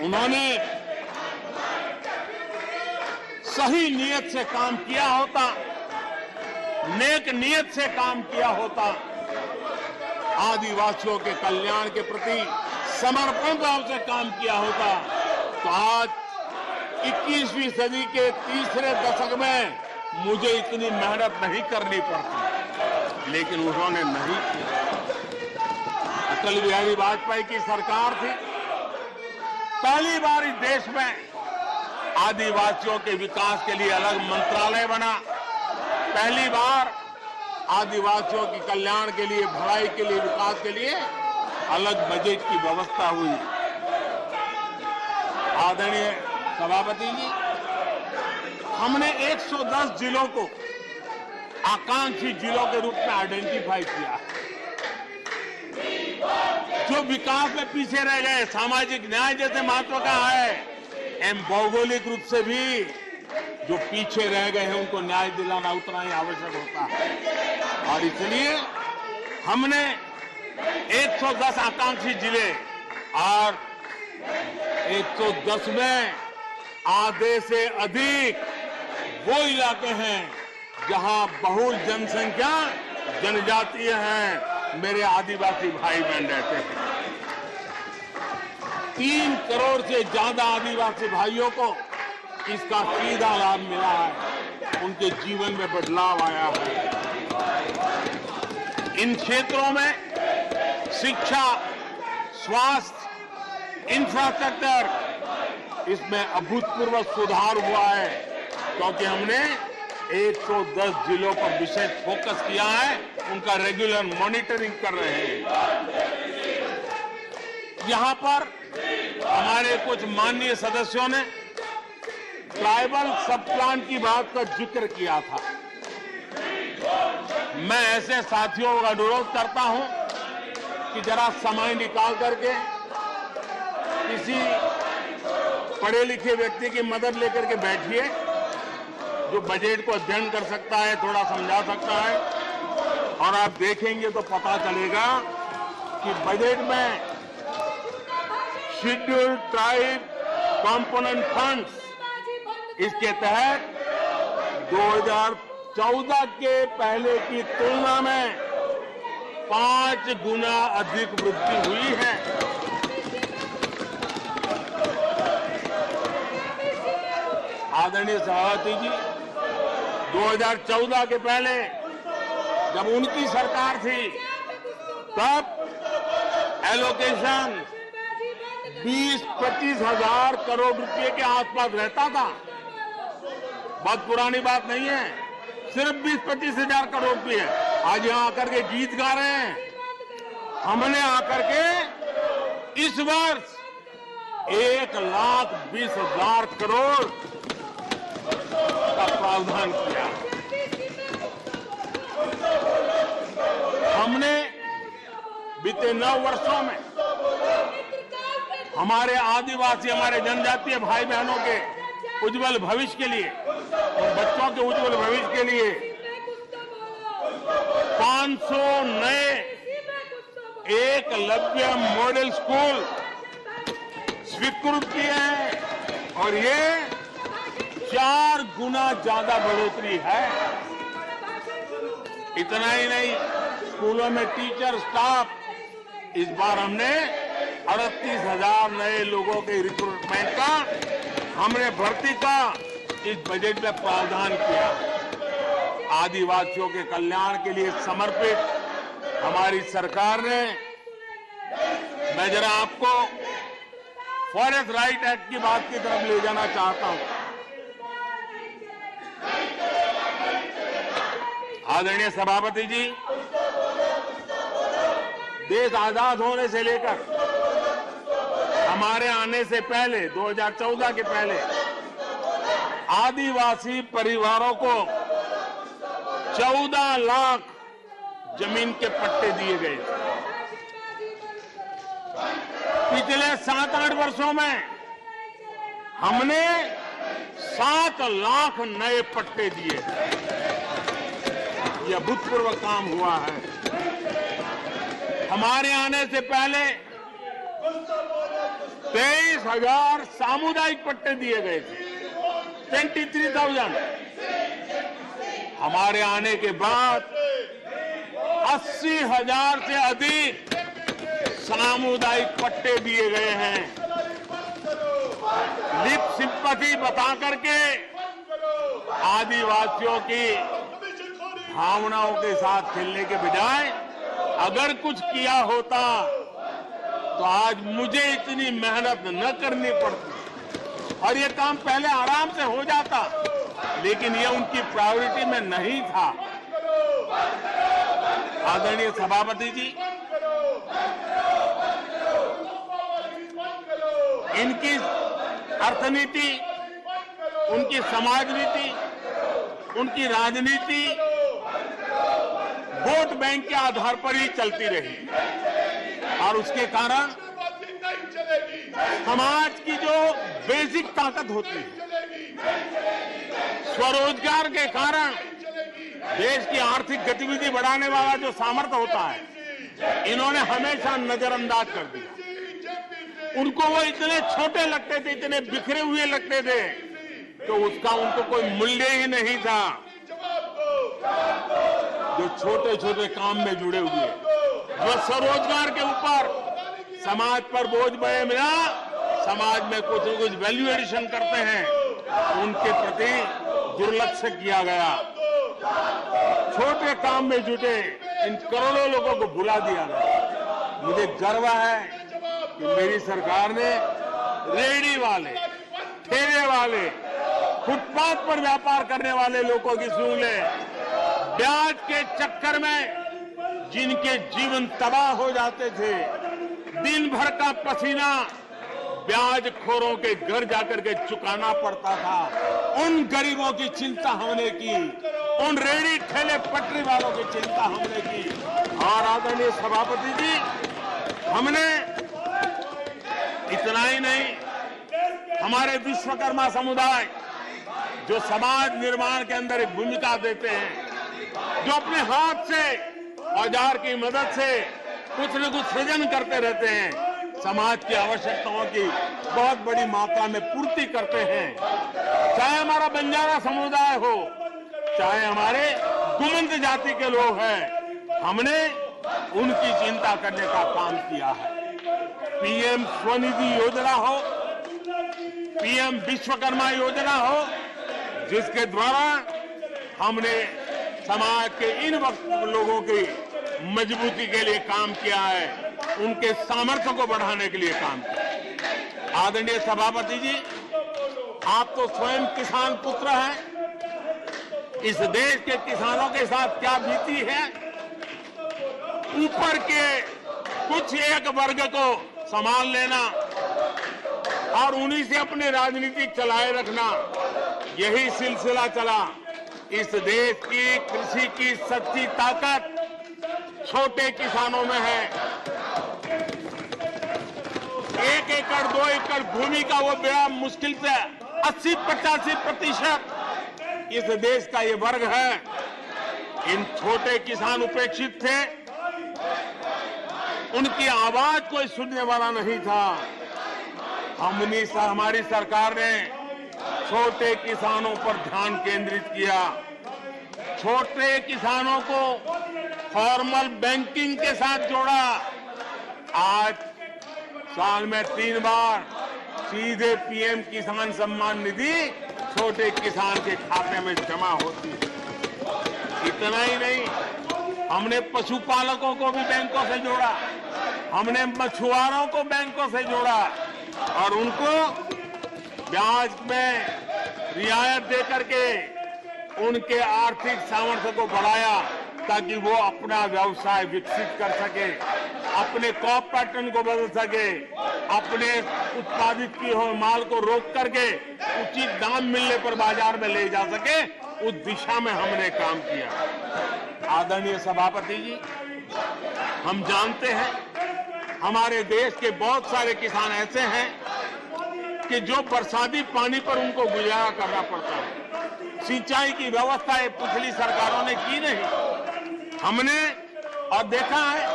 उन्होंने सही नीयत से काम किया होता, नेक नीयत से काम किया होता, आदिवासियों के कल्याण के प्रति समर्पण भाव से काम किया होता, तो आज 21वीं सदी के तीसरे दशक में मुझे इतनी मेहनत नहीं करनी पड़ती। लेकिन उन्होंने नहीं किया। अटल बिहारी वाजपेयी की सरकार थी, पहली बार इस देश में आदिवासियों के विकास के लिए अलग मंत्रालय बना, पहली बार आदिवासियों के कल्याण के लिए, भलाई के लिए, विकास के लिए अलग बजट की व्यवस्था हुई। आदरणीय सभापति जी, हमने 110 जिलों को आकांक्षी जिलों के रूप में आइडेंटिफाई किया। जो विकास में पीछे रह गए, सामाजिक न्याय जैसे महत्व का है, एवं भौगोलिक रूप से भी जो पीछे रह गए हैं उनको न्याय दिलाना उतना ही आवश्यक होता है। और इसलिए हमने 110 आकांक्षी जिले और 110 में आधे से अधिक वो इलाके हैं जहां बहुल जनसंख्या जनजातीय हैं, मेरे आदिवासी भाई बहन रहते हैं। 3 करोड़ से ज्यादा आदिवासी भाइयों को इसका सीधा लाभ मिला है, उनके जीवन में बदलाव आया है। इन क्षेत्रों में शिक्षा, स्वास्थ्य, इंफ्रास्ट्रक्चर, इसमें अभूतपूर्व सुधार हुआ है, क्योंकि हमने 110 जिलों पर विशेष फोकस किया है, उनका रेगुलर मॉनिटरिंग कर रहे हैं। यहां पर हमारे कुछ माननीय सदस्यों ने ट्राइबल सब प्लान की बात का जिक्र किया था। मैं ऐसे साथियों का अनुरोध करता हूं कि जरा समय निकाल करके किसी पढ़े लिखे व्यक्ति की मदद लेकर के बैठिए, जो बजट को अध्ययन कर सकता है, थोड़ा समझा सकता है, और आप देखेंगे तो पता चलेगा कि बजट में शेड्यूल्ड ट्राइब कंपोनेंट फंड्स, इसके तहत 2014 के पहले की तुलना में 5 गुना अधिक वृद्धि हुई है। आदरणीय सभापति जी, 2014 के पहले जब उनकी सरकार थी, तब एलोकेशन 20-25 हजार करोड़ रुपए के आसपास रहता था। बहुत पुरानी बात नहीं है, सिर्फ 20-25 हजार करोड़ रुपए। आज यहां आकर के गीत गा रहे हैं। हमने आकर के इस वर्ष 1,20,000 करोड़ का प्रावधान किया। हमने बीते 9 वर्षों में हमारे आदिवासी, हमारे जनजातीय भाई बहनों के उज्जवल भविष्य के लिए और बच्चों के उज्जवल भविष्य के लिए 500 नए एकलव्य मॉडल स्कूल स्वीकृत किए हैं, और ये 4 गुना ज्यादा बढ़ोतरी है। इतना ही नहीं, स्कूलों में टीचर, स्टाफ, इस बार हमने 38,000 नए लोगों के रिक्रूटमेंट का, हमने भर्ती का इस बजट में प्रावधान किया। आदिवासियों के कल्याण के लिए समर्पित हमारी सरकार ने, मैं जरा आपको फॉरेस्ट राइट एक्ट की बात की तरफ ले जाना चाहता हूं। आदरणीय सभापति जी, देश आजाद होने से लेकर हमारे आने से पहले, 2014 के पहले, आदिवासी परिवारों को 14 लाख जमीन के पट्टे दिए गए। पिछले 7-8 वर्षों में हमने 7 लाख नए पट्टे दिए। यह अभूतपूर्व काम हुआ है। हमारे आने से पहले 23,000 सामुदायिक पट्टे दिए गए थे। 23,000। हमारे आने के बाद 80,000 से अधिक सामुदायिक पट्टे दिए गए हैं। लिप सिंपैथी बता करके आदिवासियों की भावनाओं के साथ खेलने के बजाय अगर कुछ किया होता तो आज मुझे इतनी मेहनत न करनी पड़ती और ये काम पहले आराम से हो जाता, लेकिन ये उनकी प्रायोरिटी में नहीं था। आदरणीय सभापति जी, इनकी अर्थनीति, उनकी समाज नीति, उनकी राजनीति वोट बैंक के आधार पर ही चलती रही और उसके कारण समाज की जो बेसिक ताकत होती है, स्वरोजगार के कारण देश की आर्थिक गतिविधि बढ़ाने वाला जो सामर्थ्य होता है, इन्होंने हमेशा नजरअंदाज कर दिया। उनको वो इतने छोटे लगते थे, इतने बिखरे हुए लगते थे तो उसका उनको कोई मूल्य ही नहीं था। जो छोटे छोटे काम में जुड़े हुए, जो स्वरोजगार के ऊपर समाज पर बोझ बने बिना समाज में कुछ न कुछ वैल्यू एडिशन करते हैं, उनके प्रति दुर्लक्ष्य किया गया। छोटे काम में जुटे इन करोड़ों लोगों को भुला दिया गया। मुझे गर्व है कि मेरी सरकार ने रेहड़ी वाले, ठेले वाले, फुटपाथ पर व्यापार करने वाले लोगों की सुन ले, ब्याज के चक्कर में जिनके जीवन तबाह हो जाते थे, दिन भर का पसीना ब्याजखोरों के घर जाकर के चुकाना पड़ता था, उन गरीबों की चिंता हमने की, उन रेहड़ी ठेले पटरी वालों की चिंता हमने की। और आदरणीय सभापति जी, हमने इतना ही नहीं, हमारे विश्वकर्मा समुदाय जो समाज निर्माण के अंदर एक भूमिका देते हैं, जो अपने हाथ से औजार की मदद से कुछ न कुछ सृजन करते रहते हैं, समाज की आवश्यकताओं की बहुत बड़ी मात्रा में पूर्ति करते हैं। चाहे हमारा बंजारा समुदाय हो, चाहे हमारे गुमंत जाति के लोग हैं, हमने उनकी चिंता करने का काम किया है। पीएम स्वनिधि योजना हो, पीएम विश्वकर्मा योजना हो, जिसके द्वारा हमने समाज के इन लोगों की मजबूती के लिए काम किया है, उनके सामर्थ्य को बढ़ाने के लिए काम किया। आदरणीय सभापति जी, आप तो स्वयं किसान पुत्र हैं। इस देश के किसानों के साथ क्या बीती है, ऊपर के कुछ एक वर्ग को संभाल लेना और उन्हीं से अपनी राजनीति चलाए रखना, यही सिलसिला चला। इस देश की कृषि की सच्ची ताकत छोटे किसानों में है। 1 एकड़ 2 एकड़ भूमि का वो बड़ा मुश्किल से 80-85% इस देश का ये वर्ग है। इन छोटे किसान उपेक्षित थे, उनकी आवाज कोई सुनने वाला नहीं था। हमारी सरकार ने छोटे किसानों पर ध्यान केंद्रित किया, छोटे किसानों को फॉर्मल बैंकिंग के साथ जोड़ा। आज साल में 3 बार सीधे पीएम किसान सम्मान निधि छोटे किसान के खाते में जमा होती है। इतना ही नहीं, हमने पशुपालकों को भी बैंकों से जोड़ा, हमने मछुआरों को बैंकों से जोड़ा और उनको ब्याज में रियायत दे करके उनके आर्थिक सामर्थ्य को बढ़ाया ताकि वो अपना व्यवसाय विकसित कर सके, अपने क्रॉप पैटर्न को बदल सके, अपने उत्पादित किए हुए माल को रोक करके उचित दाम मिलने पर बाजार में ले जा सके, उस दिशा में हमने काम किया। आदरणीय सभापति जी, हम जानते हैं हमारे देश के बहुत सारे किसान ऐसे हैं कि जो बरसाती पानी पर उनको गुजारा करना पड़ता है। सिंचाई की व्यवस्था ये पिछली सरकारों ने की नहीं। हमने और देखा है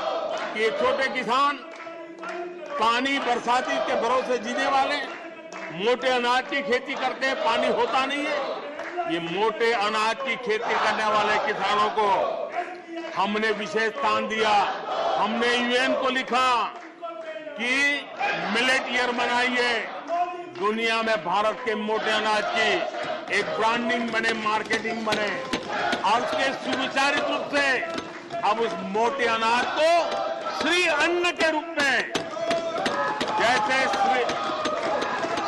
कि ये छोटे किसान पानी बरसाती के भरोसे जीने वाले, मोटे अनाज की खेती करते हैं, पानी होता नहीं है। ये मोटे अनाज की खेती करने वाले किसानों को हमने विशेष स्थान दिया। हमने यूएन को लिखा कि मिलेट ईयर मनाइए, दुनिया में भारत के मोटे अनाज की एक ब्रांडिंग बने, मार्केटिंग बने, और उसके सुविचारित रूप से अब उस मोटे अनाज को श्री अन्न के रूप में, जैसे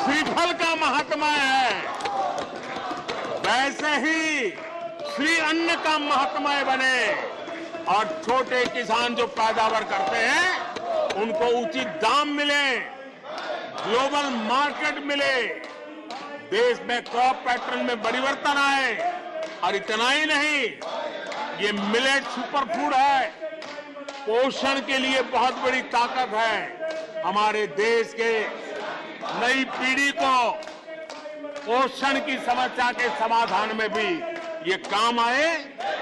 श्रीफल का महात्मा है, वैसे ही श्री अन्न का महात्मा बने और छोटे किसान जो पैदावार करते हैं उनको उचित दाम मिले, ग्लोबल मार्केट मिले, देश में क्रॉप पैटर्न में परिवर्तन आए। और इतना ही नहीं, ये मिलेट सुपर फूड है, पोषण के लिए बहुत बड़ी ताकत है। हमारे देश के नई पीढ़ी को पोषण की समस्या के समाधान में भी ये काम आए,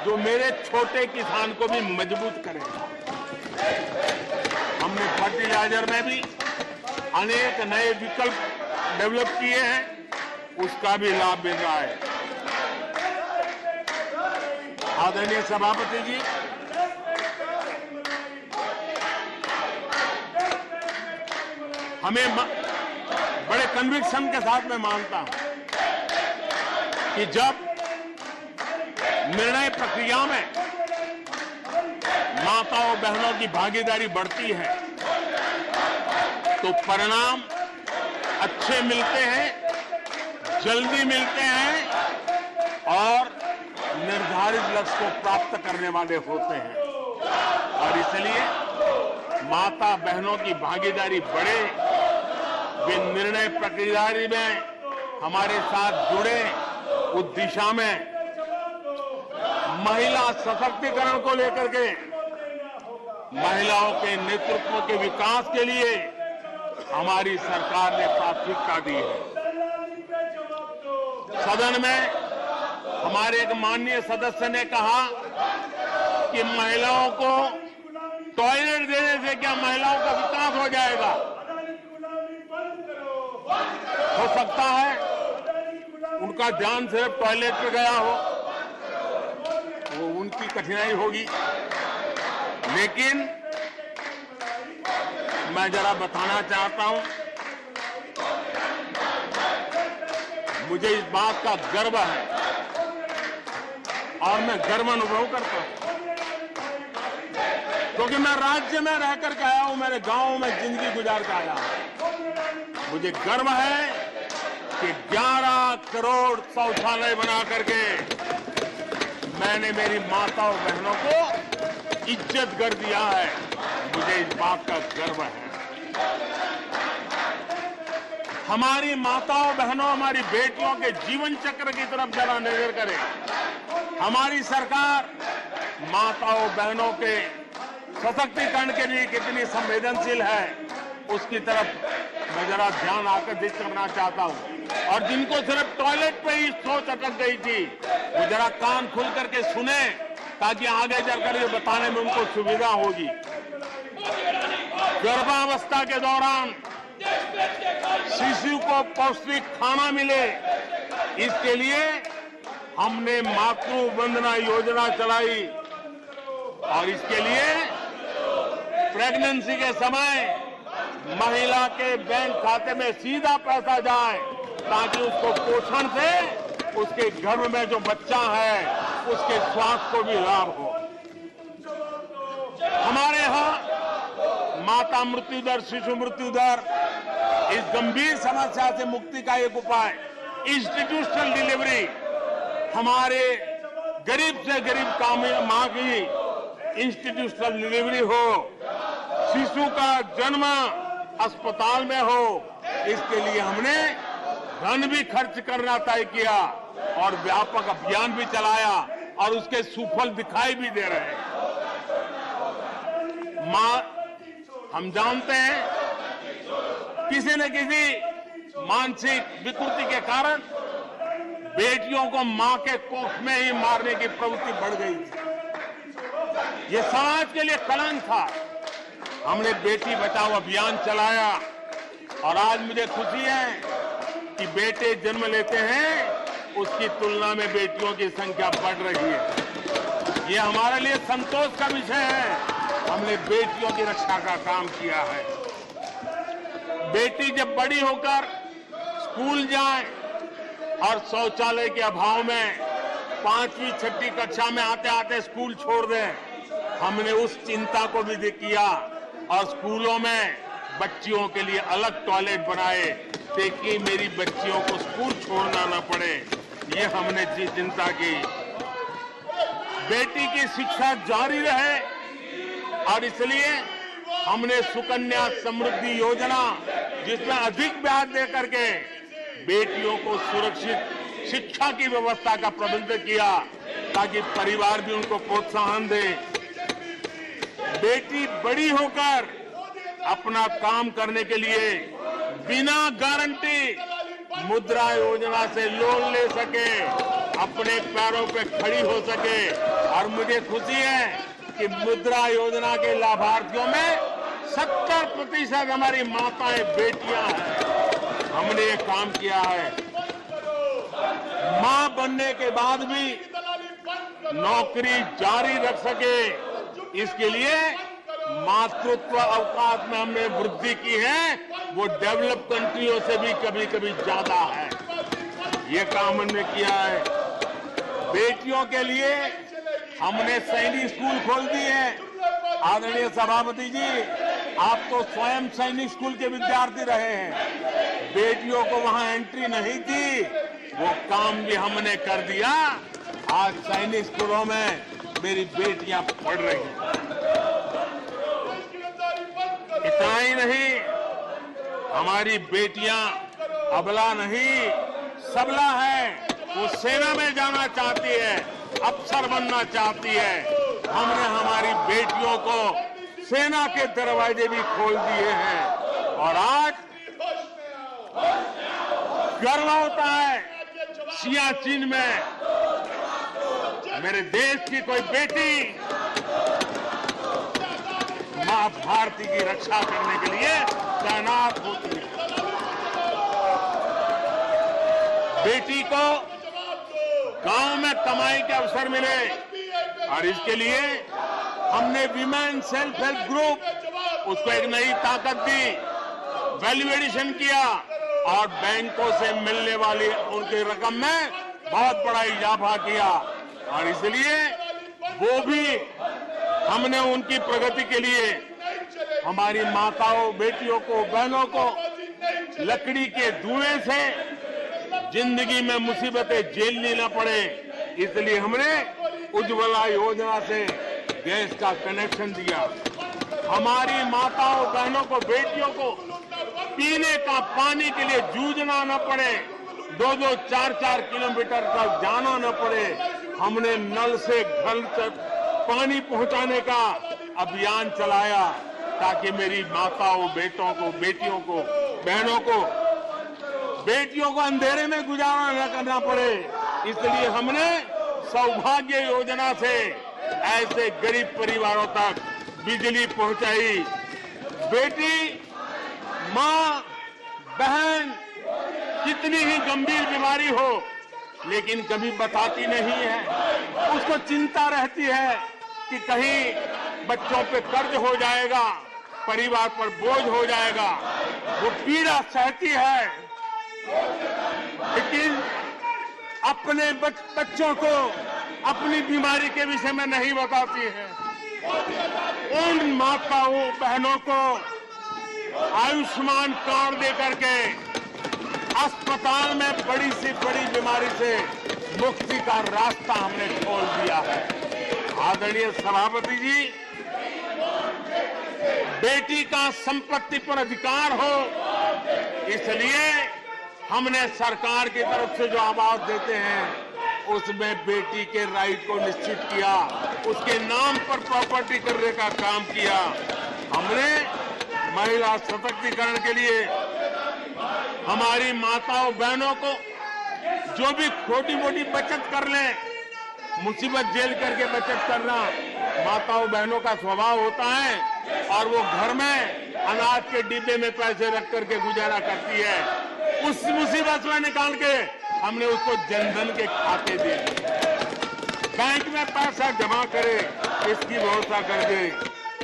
जो मेरे छोटे किसान को भी मजबूत करे। हमने फर्टिलाइजर में भी अनेक नए विकल्प डेवलप किए हैं, उसका भी लाभ मिल रहा है। आदरणीय सभापति जी, हमें बड़े कन्विक्शन के साथ मैं मानता हूं कि जब निर्णय प्रक्रिया में माताओं बहनों की भागीदारी बढ़ती है तो परिणाम अच्छे मिलते हैं, जल्दी मिलते हैं और निर्धारित लक्ष्य को प्राप्त करने वाले होते हैं। और इसलिए माता बहनों की भागीदारी बढ़े, वे निर्णय प्रक्रिया में हमारे साथ जुड़े, उस दिशा में महिला सशक्तिकरण को लेकर के, महिलाओं के नेतृत्व के विकास के लिए हमारी सरकार ने प्राथमिकता दी है। सदन में हमारे एक माननीय सदस्य ने कहा कि महिलाओं को टॉयलेट देने से क्या महिलाओं का विकास हो जाएगा? हो सकता है उनका ध्यान सिर्फ टॉयलेट पे गया हो, वो उनकी कठिनाई होगी, लेकिन मैं जरा बताना चाहता हूं, मुझे इस बात का गर्व है और मैं गर्व अनुभव करता हूं, क्योंकि मैं राज्य में रह करके आया हूं, मेरे गांव में जिंदगी गुजार के आया हूं। मुझे गर्व है कि 11 करोड़ शौचालय बना करके मैंने मेरी माताओं बहनों को इज्जत कर दिया है। मुझे इस बात का गर्व है। हमारी माताओं बहनों, हमारी बेटियों के जीवन चक्र की तरफ जरा नजर करें। हमारी सरकार माताओं बहनों के सशक्तिकरण के लिए कितनी संवेदनशील है, उसकी तरफ मैं जरा ध्यान आकर्षित करना चाहता हूं। और जिनको सिर्फ टॉयलेट पे ही सोच अटक गई थी, वो जरा कान खुल करके सुने, ताकि आगे जाकर ये बताने में उनको सुविधा होगी। गर्भावस्था के दौरान शिशु को पौष्टिक खाना मिले, इसके लिए हमने मातृ वंदना योजना चलाई और इसके लिए प्रेगनेंसी के समय महिला के बैंक खाते में सीधा पैसा जाए, ताकि उसको पोषण से उसके गर्भ में जो बच्चा है उसके स्वास्थ्य को भी लाभ हो। हमारे यहाँ माता मृत्यु दर, शिशु मृत्यु दर, इस गंभीर समस्या से मुक्ति का एक उपाय इंस्टीट्यूशनल डिलीवरी, हमारे गरीब से गरीब मां की इंस्टीट्यूशनल डिलीवरी हो, शिशु का जन्म अस्पताल में हो, इसके लिए हमने धन भी खर्च करना तय किया और व्यापक अभियान भी चलाया और उसके सुफल दिखाई भी दे रहे हैं। हम जानते हैं किसी न किसी मानसिक विकृति के कारण बेटियों को मां के कोख में ही मारने की प्रवृत्ति बढ़ गई थी। ये समाज के लिए कलंक था। हमने बेटी बचाओ अभियान चलाया और आज मुझे खुशी है कि बेटे जन्म लेते हैं उसकी तुलना में बेटियों की संख्या बढ़ रही है। ये हमारे लिए संतोष का विषय है। हमने बेटियों की रक्षा का काम किया है। बेटी जब बड़ी होकर स्कूल जाए और शौचालय के अभाव में 5वीं 6वीं कक्षा में आते आते स्कूल छोड़ दें, हमने उस चिंता को भी किया और स्कूलों में बच्चियों के लिए अलग टॉयलेट बनाए ताकि मेरी बच्चियों को स्कूल छोड़ना न पड़े। ये हमने चिंता की। बेटी की शिक्षा जारी रहे और इसलिए हमने सुकन्या समृद्धि योजना, जिसमें अधिक ब्याज दे करके बेटियों को सुरक्षित शिक्षा की व्यवस्था का प्रबंध किया ताकि परिवार भी उनको प्रोत्साहन दे। बेटी बड़ी होकर अपना काम करने के लिए बिना गारंटी मुद्रा योजना से लोन ले सके, अपने पैरों पे खड़ी हो सके। और मुझे खुशी है कि मुद्रा योजना के लाभार्थियों में 70% हमारी माताएं बेटियां हैं। हमने ये काम किया है। मां बनने के बाद भी नौकरी जारी रख सके, इसके लिए मातृत्व अवकाश में हमने वृद्धि की है। वो डेवलप कंट्रियों से भी कभी कभी ज्यादा है। ये काम हमने किया है। बेटियों के लिए हमने सैनिक स्कूल खोल दिए हैं। आदरणीय सभापति जी, आप तो स्वयं सैनिक स्कूल के विद्यार्थी रहे हैं। बेटियों को वहां एंट्री नहीं थी, वो काम भी हमने कर दिया। आज सैनिक स्कूलों में मेरी बेटियां पढ़ रही हैं। इतना ही नहीं, हमारी बेटियां अबला नहीं सबला है। वो सेना में जाना चाहती है, अफसर बनना चाहती है। हमने हमारी बेटियों को सेना के दरवाजे भी खोल दिए हैं और आज गर्व होता है सियाचिन में मेरे देश की कोई बेटी मां भारती की रक्षा करने के लिए तैनात होती है। बेटी को गांव में कमाई के अवसर मिले और इसके लिए हमने विमेन सेल्फ हेल्प ग्रुप, उसको एक नई ताकत दी, वैल्यू एडिशन किया और बैंकों से मिलने वाली उनकी रकम में बहुत बड़ा इजाफा किया। और इसलिए वो भी हमने उनकी प्रगति के लिए हमारी माताओं, बेटियों को, बहनों को लकड़ी के धुएं से जिंदगी में मुसीबतें झेलनी न पड़े, इसलिए हमने उज्ज्वला योजना से गैस का कनेक्शन दिया। हमारी माताओं, बहनों को, बेटियों को पीने का पानी के लिए जूझना न पड़े, 2-2, 4-4 किलोमीटर तक जाना न पड़े। हमने नल से घर तक पानी पहुंचाने का अभियान चलाया ताकि मेरी माताओं, बेटों को, बेटियों को, बहनों को, बेटियों को अंधेरे में गुजारा न करना पड़े। इसलिए हमने सौभाग्य योजना से ऐसे गरीब परिवारों तक बिजली पहुंचाई। बेटी, मां, बहन कितनी ही गंभीर बीमारी हो लेकिन कभी बताती नहीं है। उसको चिंता रहती है कि कहीं बच्चों पे कर्ज हो जाएगा, परिवार पर बोझ हो जाएगा। वो पीड़ा सहती है लेकिन अपने बच्चों को अपनी बीमारी के विषय में नहीं बताती है। उन माताओं, बहनों को आयुष्मान कार्ड दे करके अस्पताल में बड़ी से बड़ी बीमारी से मुक्ति का रास्ता हमने खोल दिया है। आदरणीय सभापति जी, बेटी का संपत्ति पर अधिकार हो, इसलिए हमने सरकार की तरफ से जो आवाज देते हैं उसमें बेटी के राइट को निश्चित किया, उसके नाम पर प्रॉपर्टी करने का काम किया। हमने महिला सशक्तिकरण के लिए हमारी माताओं, बहनों को जो भी छोटी मोटी बचत कर लें, मुसीबत झेल करके बचत करना माताओं, बहनों का स्वभाव होता है और वो घर में अनाज के डिब्बे में पैसे रख करके गुजारा करती है। उस मुसीबत में निकाल के हमने उसको जनधन के खाते दे दिए। बैंक में पैसा जमा करे इसकी व्यवस्था कर दे।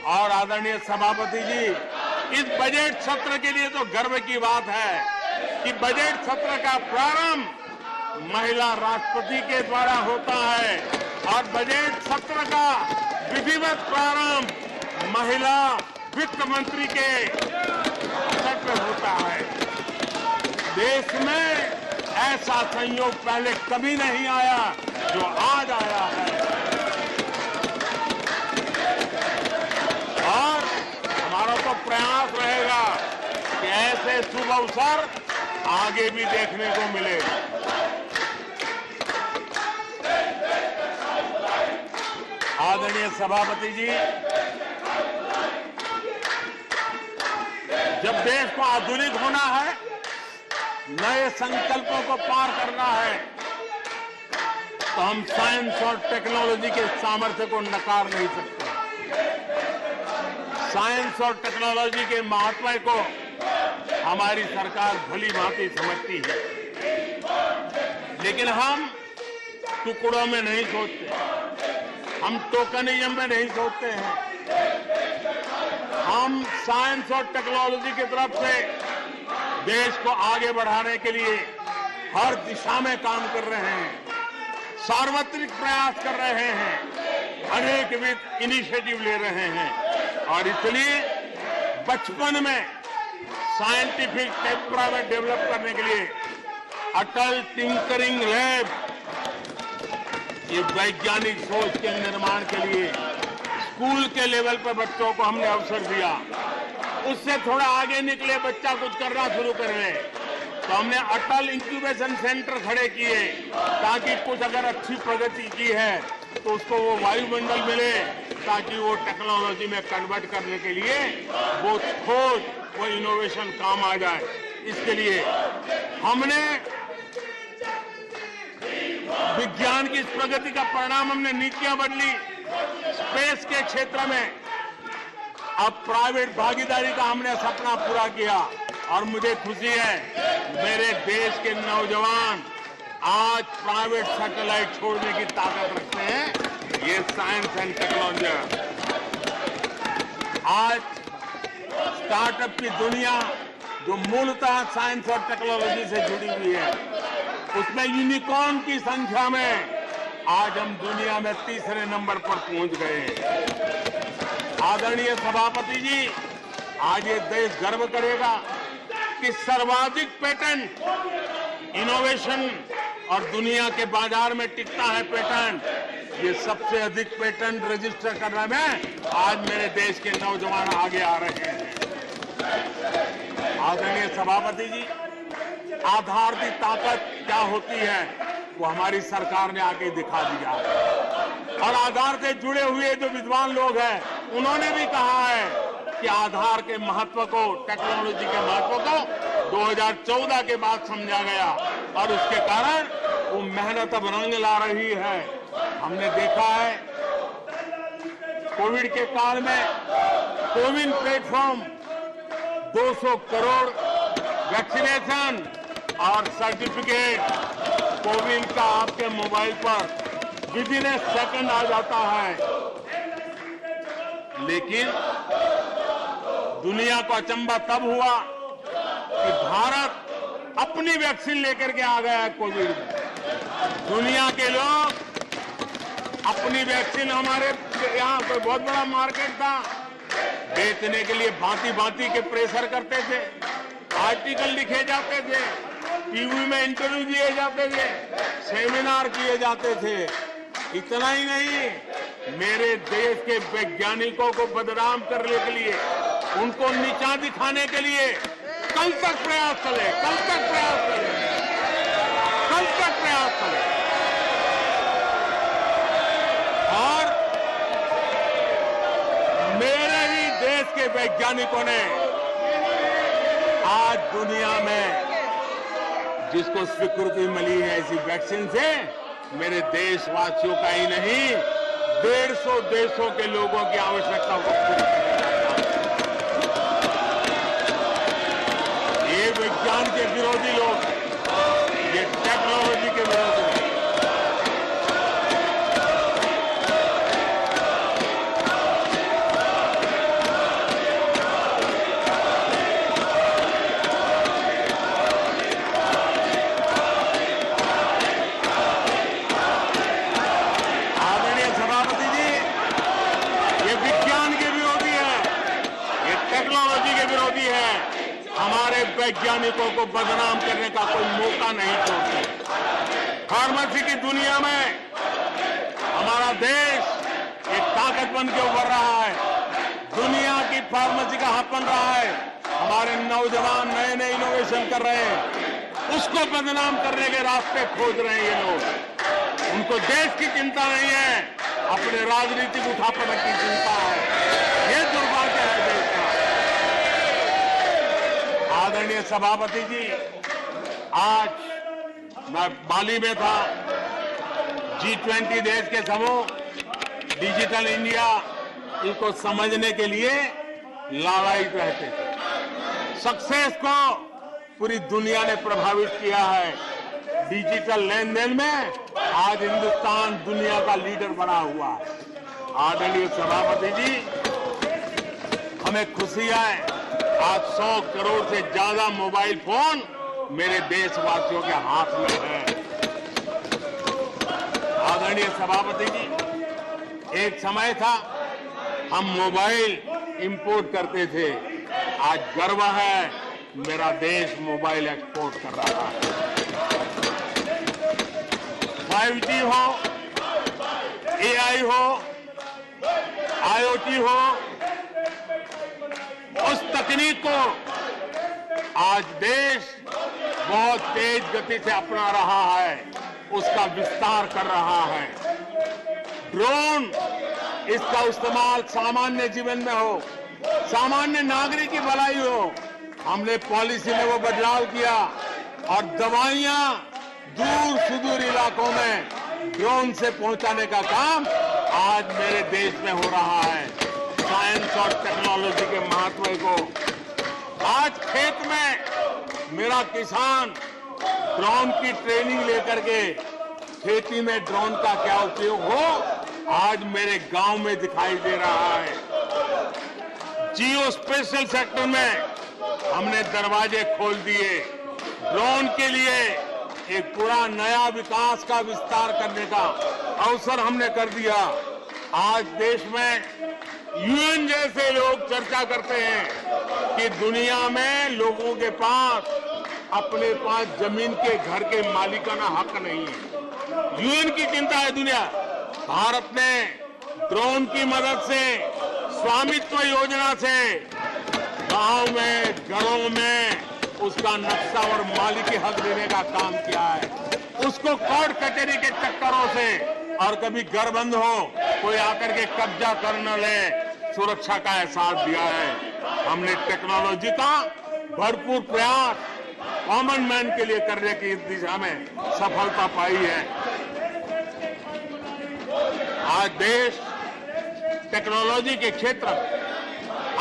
और आदरणीय सभापति जी, इस बजट सत्र के लिए तो गर्व की बात है कि बजट सत्र का प्रारंभ महिला राष्ट्रपति के द्वारा होता है और बजट सत्र का विधिवत प्रारंभ महिला वित्त मंत्री के अवसर पर होता है। देश में ऐसा संयोग पहले कभी नहीं आया जो आज आया है। और हमारा तो प्रयास रहेगा कि ऐसे शुभ अवसर आगे भी देखने को मिले। आदरणीय सभापति जी, जब देश को आधुनिक होना है, नए संकल्पों को पार करना है, तो हम साइंस और टेक्नोलॉजी के सामर्थ्य को नकार नहीं सकते। साइंस और टेक्नोलॉजी के महत्व को हमारी सरकार भली भांति समझती है, लेकिन हम टुकड़ों में नहीं सोचते, हम टोकनिज्म में नहीं सोचते हैं। हम साइंस और टेक्नोलॉजी की तरफ से देश को आगे बढ़ाने के लिए हर दिशा में काम कर रहे हैं, सार्वत्रिक प्रयास कर रहे हैं, अनेकविध इनिशिएटिव ले रहे हैं। और इसलिए बचपन में साइंटिफिक टेम्परामेंट डेवलप करने के लिए अटल टिंकरिंग लैब, ये वैज्ञानिक सोच के निर्माण के लिए स्कूल के लेवल पर बच्चों को हमने अवसर दिया। उससे थोड़ा आगे निकले, बच्चा कुछ करना शुरू कर रहे, तो हमने अटल इंक्यूबेशन सेंटर खड़े किए ताकि कुछ अगर अच्छी प्रगति की है तो उसको वो वायुमंडल मिले, ताकि वो टेक्नोलॉजी में कन्वर्ट करने के लिए वो खोज, वो इनोवेशन काम आ जाए। इसके लिए हमने विज्ञान की इस प्रगति का परिणाम, हमने नीतियां बदली। स्पेस के क्षेत्र में अब प्राइवेट भागीदारी का हमने सपना पूरा किया और मुझे खुशी है मेरे देश के नौजवान आज प्राइवेट सैटेलाइट छोड़ने की ताकत रखते हैं। ये साइंस एंड टेक्नोलॉजी। आज स्टार्टअप की दुनिया जो मूलतः साइंस और टेक्नोलॉजी से जुड़ी हुई है, उसमें यूनिकॉर्न की संख्या में आज हम दुनिया में तीसरे नंबर पर पहुंच गए हैं। आदरणीय सभापति जी, आज ये देश गर्व करेगा कि सर्वाधिक पेटेंट इनोवेशन और दुनिया के बाजार में टिकता है पेटेंट, ये सबसे अधिक पेटेंट रजिस्टर करने में आज मेरे देश के नौजवान आगे आ रहे हैं। आदरणीय सभापति जी, आधार की ताकत क्या होती है वो हमारी सरकार ने आके दिखा दिया। और आधार से जुड़े हुए जो विद्वान लोग हैं उन्होंने भी कहा है कि आधार के महत्व को, टेक्नोलॉजी के महत्व को 2014 के बाद समझा गया और उसके कारण वो मेहनत अब रंग ला रही है। हमने देखा है कोविड के काल में कोविन प्लेटफॉर्म 200 करोड़ वैक्सीनेशन और सर्टिफिकेट कोविन का आपके मोबाइल पर विदिन ए सेकंड आ जाता है। लेकिन दुनिया को अचंभा तब हुआ कि भारत अपनी वैक्सीन लेकर के आ गया है कोविड में। दुनिया के लोग अपनी वैक्सीन, हमारे यहाँ कोई बहुत बड़ा मार्केट था, बेचने के लिए भांति भांति के प्रेशर करते थे, आर्टिकल लिखे जाते थे, टीवी में इंटरव्यू दिए जाते थे, सेमिनार किए जाते थे। इतना ही नहीं, मेरे देश के वैज्ञानिकों को बदनाम करने के लिए, उनको नीचा दिखाने के लिए कल तक प्रयास चले, कल तक प्रयास चले, कल तक प्रयास चले। और मेरे ही देश के वैज्ञानिकों ने आज दुनिया में जिसको स्वीकृति मिली है इसी वैक्सीन से, मेरे देशवासियों का ही नहीं 150 देशों के लोगों की आवश्यकता को पूरी करने का काम। ये विज्ञान के विरोध विरोधी लोग, ये टेक्नोलॉजी के विरोधी हैं। आदरणीय सभापति जी, ये विज्ञान के विरोधी है, ये टेक्नोलॉजी के विरोधी है। हमारे वैज्ञानिकों को बदनाम करने का कोई मौका नहीं छोड़ते। फार्मेसी की दुनिया में हमारा देश एक ताकत बन के उभर रहा है, दुनिया की फार्मेसी का हब बन रहा है। हमारे नौजवान नए नए इनोवेशन कर रहे हैं, उसको बदनाम करने के रास्ते खोज रहे हैं ये लोग। उनको देश की चिंता नहीं है, अपने राजनीतिक उठापटक की चिंता है। ये दुर्भाग्य है देश का। आदरणीय सभापति जी, आज मैं बाली में था। G20 देश के समूह डिजिटल इंडिया इसको समझने के लिए लालायित रहते थे। सक्सेस को पूरी दुनिया ने प्रभावित किया है। डिजिटल लेन देन में आज हिंदुस्तान दुनिया का लीडर बना हुआ है। आदरणीय सभापति जी, हमें खुशी है आज 100 करोड़ से ज्यादा मोबाइल फोन मेरे देशवासियों के हाथ में है। आदरणीय सभापति जी, एक समय था हम मोबाइल इंपोर्ट करते थे, आज गर्व है मेरा देश मोबाइल एक्सपोर्ट कर रहा है। 5G हो, AI हो, IoT हो, उस तकनीक को आज देश बहुत तेज गति से अपना रहा है, उसका विस्तार कर रहा है। ड्रोन, इसका इस्तेमाल सामान्य जीवन में हो, सामान्य नागरिक की भलाई हो। हमने पॉलिसी में वो बदलाव किया और दवाइयां दूर सुदूर इलाकों में ड्रोन से पहुंचाने का काम आज मेरे देश में हो रहा है। साइंस और टेक्नोलॉजी के महत्व को आज खेत में मेरा किसान ड्रोन की ट्रेनिंग लेकर के खेती में ड्रोन का क्या उपयोग हो, आज मेरे गांव में दिखाई दे रहा है। जियो स्पेशल सेक्टर में हमने दरवाजे खोल दिए। ड्रोन के लिए एक पूरा नया विकास का विस्तार करने का अवसर हमने कर दिया। आज देश में यूएन जैसे लोग चर्चा करते हैं कि दुनिया में लोगों के पास अपने पास जमीन के घर के मालिकाना हक नहीं है। यूएन की चिंता है दुनिया। भारत ने ड्रोन की मदद से, स्वामित्व योजना से गांव में, घरों में उसका नक्शा और मालिकी हक देने का काम किया है। उसको कोर्ट कचहरी के चक्करों से और कभी घर बंद हो, कोई आकर के कब्जा कर न ले, सुरक्षा का एहसास दिया है। हमने टेक्नोलॉजी का भरपूर प्रयास कॉमन मैन के लिए करने की इस दिशा में सफलता पाई है। आज देश टेक्नोलॉजी के क्षेत्र में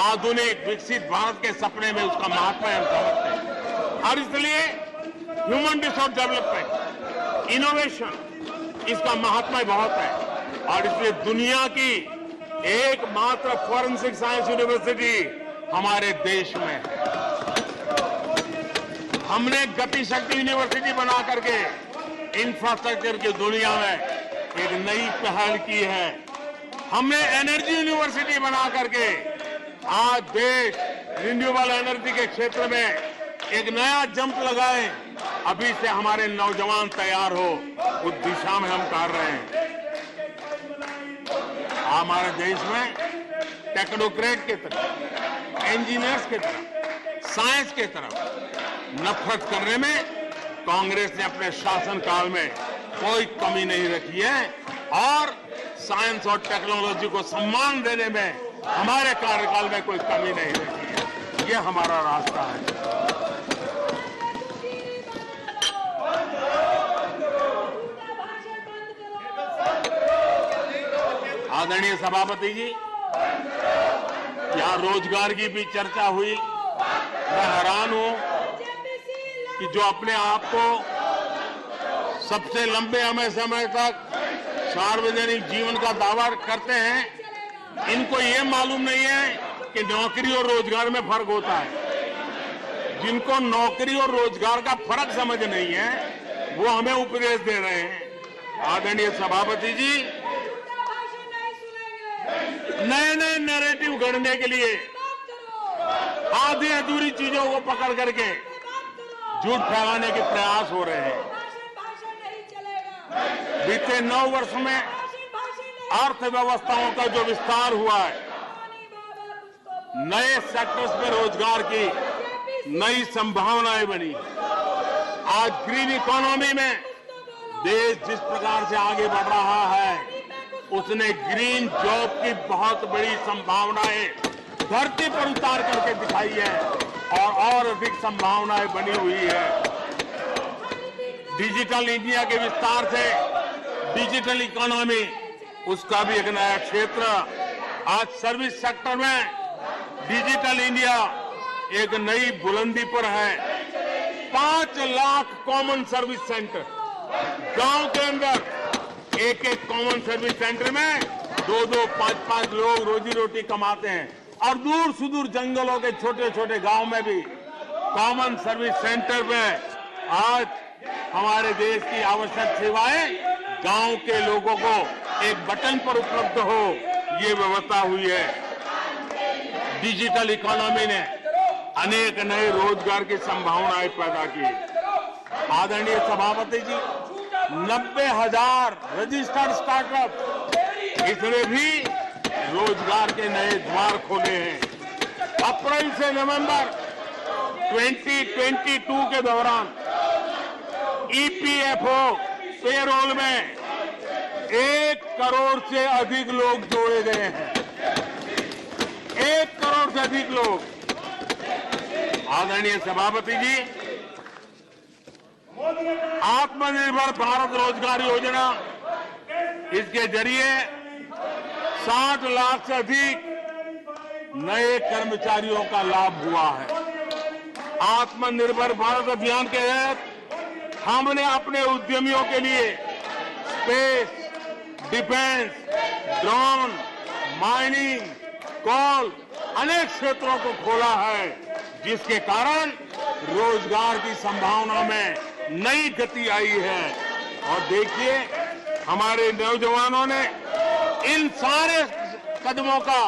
आधुनिक विकसित भारत के सपने में उसका महत्व हम समझते हैं और इसलिए ह्यूमन रिसोर्स डेवलपमेंट, इनोवेशन, इसका महत्व बहुत है। और इसलिए दुनिया की एकमात्र फॉरेंसिक साइंस यूनिवर्सिटी हमारे देश में है। हमने गति शक्ति यूनिवर्सिटी बना करके इंफ्रास्ट्रक्चर की दुनिया में एक नई पहल की है। हमने एनर्जी यूनिवर्सिटी बना करके आज देश रिन्यूएबल एनर्जी के क्षेत्र में एक नया जंप लगाए। अभी से हमारे नौजवान तैयार हो, उस दिशा में हम कर रहे हैं। हमारे देश में टेक्नोक्रेट की तरफ, इंजीनियर्स की तरफ, साइंस की तरफ नफरत करने में कांग्रेस ने अपने शासनकाल में कोई कमी नहीं रखी है और साइंस और टेक्नोलॉजी को सम्मान देने में हमारे कार्यकाल में कोई कमी नहीं रखी है। ये हमारा रास्ता है। आदरणीय सभापति जी, यहाँ रोजगार की भी चर्चा हुई। मैं हैरान हूं कि जो अपने आप को सबसे लंबे समय तक सार्वजनिक जीवन का दावा करते हैं, इनको ये मालूम नहीं है कि नौकरी और रोजगार में फर्क होता है। जिनको नौकरी और रोजगार का फर्क समझ नहीं है, वो हमें उपदेश दे रहे हैं। आदरणीय सभापति जी, नए नए नैरेटिव गढ़ने के लिए आधी अधूरी चीजों को पकड़ करके झूठ फैलाने के प्रयास हो रहे हैं। बीते 9 वर्ष में अर्थव्यवस्थाओं का जो विस्तार हुआ है, नए सेक्टर्स में रोजगार की नई संभावनाएं बनी। आज ग्रीन इकोनॉमी में देश जिस प्रकार से आगे बढ़ रहा है, उसने ग्रीन जॉब की बहुत बड़ी संभावनाएं धरती पर उतार करके दिखाई है और अधिक संभावनाएं बनी हुई है। डिजिटल इंडिया के विस्तार से डिजिटल इकोनॉमी, उसका भी एक नया क्षेत्र। आज सर्विस सेक्टर में डिजिटल इंडिया एक नई बुलंदी पर है। 5 लाख कॉमन सर्विस सेंटर, गांव के अंदर एक कॉमन सर्विस सेंटर में 2-2, 5-5 लोग रोजी रोटी कमाते हैं। और दूर सुदूर जंगलों के छोटे छोटे गांव में भी कॉमन सर्विस सेंटर में आज हमारे देश की आवश्यक सेवाएं गांव के लोगों को एक बटन पर उपलब्ध हो, ये व्यवस्था हुई है। डिजिटल इकोनॉमी ने अनेक नए रोजगार की संभावनाएं पैदा की। आदरणीय सभापति जी, 90,000 रजिस्टर्ड स्टार्टअप, इसने भी रोजगार के नए द्वार खोले हैं। अप्रैल से नवंबर 2022 के दौरान ईपीएफओ पेरोल में 1 करोड़ से अधिक लोग जोड़े गए हैं। 1 करोड़ से अधिक लोग। आदरणीय सभापति जी, आत्मनिर्भर भारत रोजगार योजना, इसके जरिए 60 लाख से अधिक नए कर्मचारियों का लाभ हुआ है। आत्मनिर्भर भारत अभियान के तहत हमने अपने उद्यमियों के लिए स्पेस, डिफेंस, ड्रोन, माइनिंग, कोल, अनेक क्षेत्रों को खोला है, जिसके कारण रोजगार की संभावना में नई गति आई है। और देखिए, हमारे नौजवानों ने इन सारे कदमों का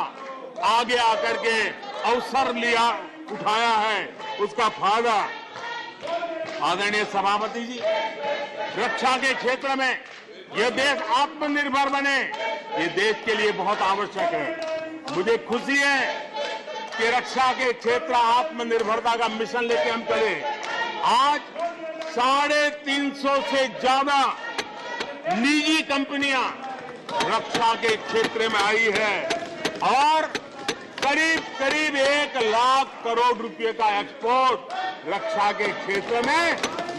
आगे आकर के अवसर लिया, उठाया है, उसका फायदा। आदरणीय सभापति जी, रक्षा के क्षेत्र में यह देश आत्मनिर्भर बने, ये देश के लिए बहुत आवश्यक है। मुझे खुशी है कि रक्षा के क्षेत्र आत्मनिर्भरता का मिशन लेके हम चले। आज 350 से ज्यादा निजी कंपनियां रक्षा के क्षेत्र में आई है और करीब 1 लाख करोड़ रुपए का एक्सपोर्ट रक्षा के क्षेत्र में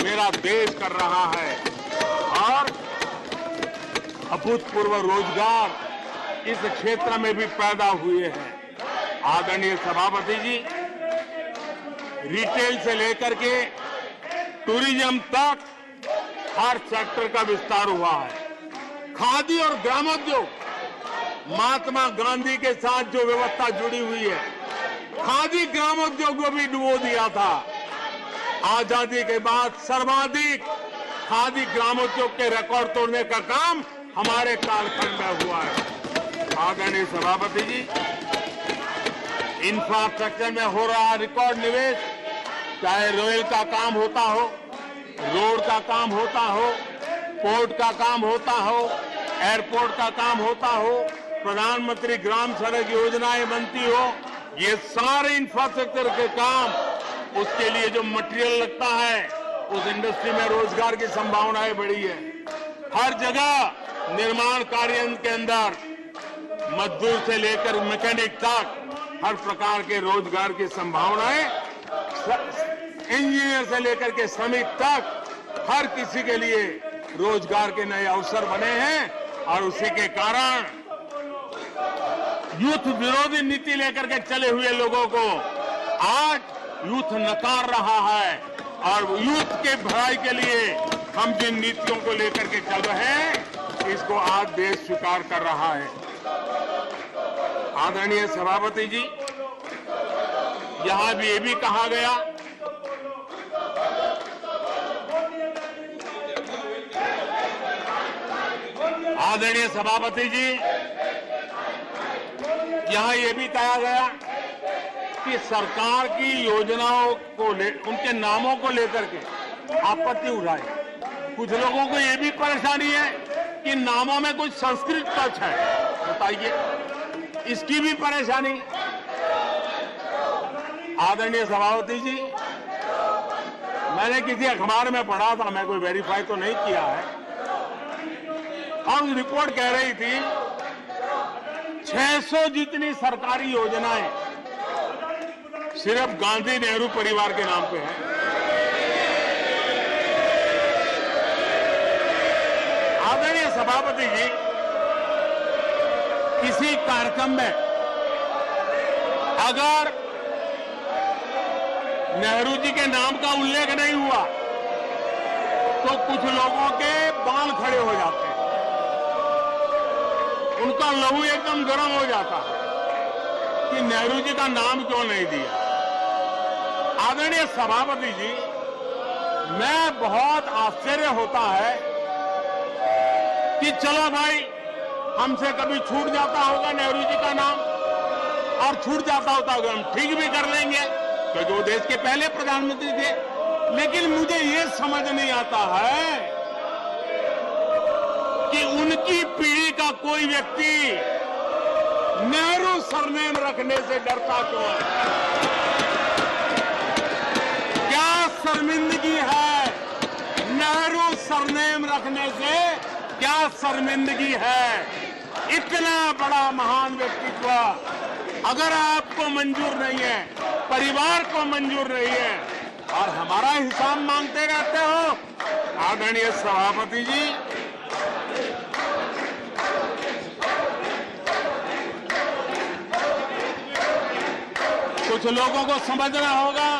मेरा देश कर रहा है। और अभूतपूर्व रोजगार इस क्षेत्र में भी पैदा हुए हैं। आदरणीय सभापति जी, रिटेल से लेकर के टूरिज्म तक हर सेक्टर का विस्तार हुआ है। खादी और ग्रामोद्योग, महात्मा गांधी के साथ जो व्यवस्था जुड़ी हुई है, खादी ग्रामोद्योग को भी डुबो दिया था। आजादी के बाद सर्वाधिक खादी ग्रामोद्योग के रिकॉर्ड तोड़ने का काम हमारे कालखंड में हुआ है। आदरणीय सभापति जी, इंफ्रास्ट्रक्चर में हो रहा रिकॉर्ड निवेश, चाहे रेल का काम होता हो, रोड का काम होता हो, पोर्ट का काम होता हो, एयरपोर्ट का काम होता हो, प्रधानमंत्री ग्राम सड़क योजनाएं बनती हो, ये सारे इंफ्रास्ट्रक्चर के काम, उसके लिए जो मटेरियल लगता है, उस इंडस्ट्री में रोजगार की संभावनाएं बढ़ी है। हर जगह निर्माण कार्य के अंदर मजदूर से लेकर मैकेनिक तक हर प्रकार के रोजगार की संभावनाएं, इंजीनियर से लेकर के श्रमिक तक हर किसी के लिए रोजगार के नए अवसर बने हैं। और उसी के कारण यूथ विरोधी नीति लेकर के चले हुए लोगों को आज यूथ नकार रहा है। और यूथ के भलाई के लिए हम जिन नीतियों को लेकर के चल रहे हैं, इसको आज देश स्वीकार कर रहा है। आदरणीय सभापति जी, यहां भी ये भी कहा गया आदरणीय सभापति जी, यहां ये भी कहा गया कि सरकार की योजनाओं को उनके नामों को लेकर के आपत्ति उठाई। कुछ लोगों को ये भी परेशानी है कि नामों में कुछ संस्कृत टच है। बताइए, इसकी भी परेशानी। आदरणीय सभापति जी, मैंने किसी अखबार में पढ़ा था, मैं कोई वेरीफाई तो नहीं किया है, और रिपोर्ट कह रही थी 600 जितनी सरकारी योजनाएं सिर्फ गांधी नेहरू परिवार के नाम पे है। आदरणीय सभापति जी, किसी कार्यक्रम में अगर नेहरू जी के नाम का उल्लेख नहीं हुआ तो कुछ लोगों के बाल खड़े हो जाते हैं, उनका लहू एकदम गर्म हो जाता है कि नेहरू जी का नाम क्यों नहीं दिया। आदरणीय सभापति जी, मैं बहुत आश्चर्य होता है कि चलो भाई, हमसे कभी छूट जाता होगा नेहरू जी का नाम, और छूट जाता होता होगा, हम ठीक भी कर लेंगे क्योंकि वो देश के पहले प्रधानमंत्री थे। लेकिन मुझे ये समझ नहीं आता है कि उनकी पीढ़ी का कोई व्यक्ति नेहरू सरनेम रखने से डरता क्यों है। क्या शर्मिंदगी है नेहरू सरनेम रखने से? क्या शर्मिंदगी है? इतना बड़ा महान व्यक्तित्व अगर आपको मंजूर नहीं है, परिवार को मंजूर नहीं है, और हमारा हिसाब मांगते रहते हो। आदरणीय सभापति जी, कुछ लोगों को समझना होगा,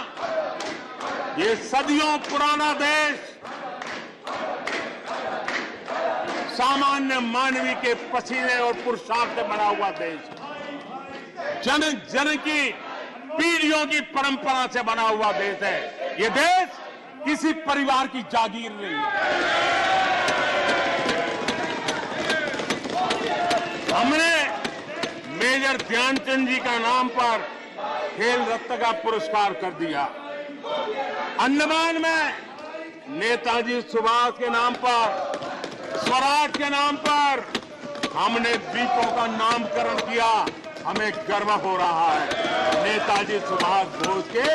ये सदियों पुराना देश सामान्य मानवी के पसीने और पुरुषार्थ से बना हुआ देश, जन जन की पीढ़ियों की परंपरा से बना हुआ देश है। ये देश किसी परिवार की जागीर नहीं है। हमने मेजर ध्यानचंद जी का नाम पर खेल रत्न का पुरस्कार कर दिया। अंडमान में नेताजी सुभाष के नाम पर, स्वराज के नाम पर हमने द्वीपों का नामकरण किया। हमें गर्व हो रहा है। नेताजी सुभाष बोस के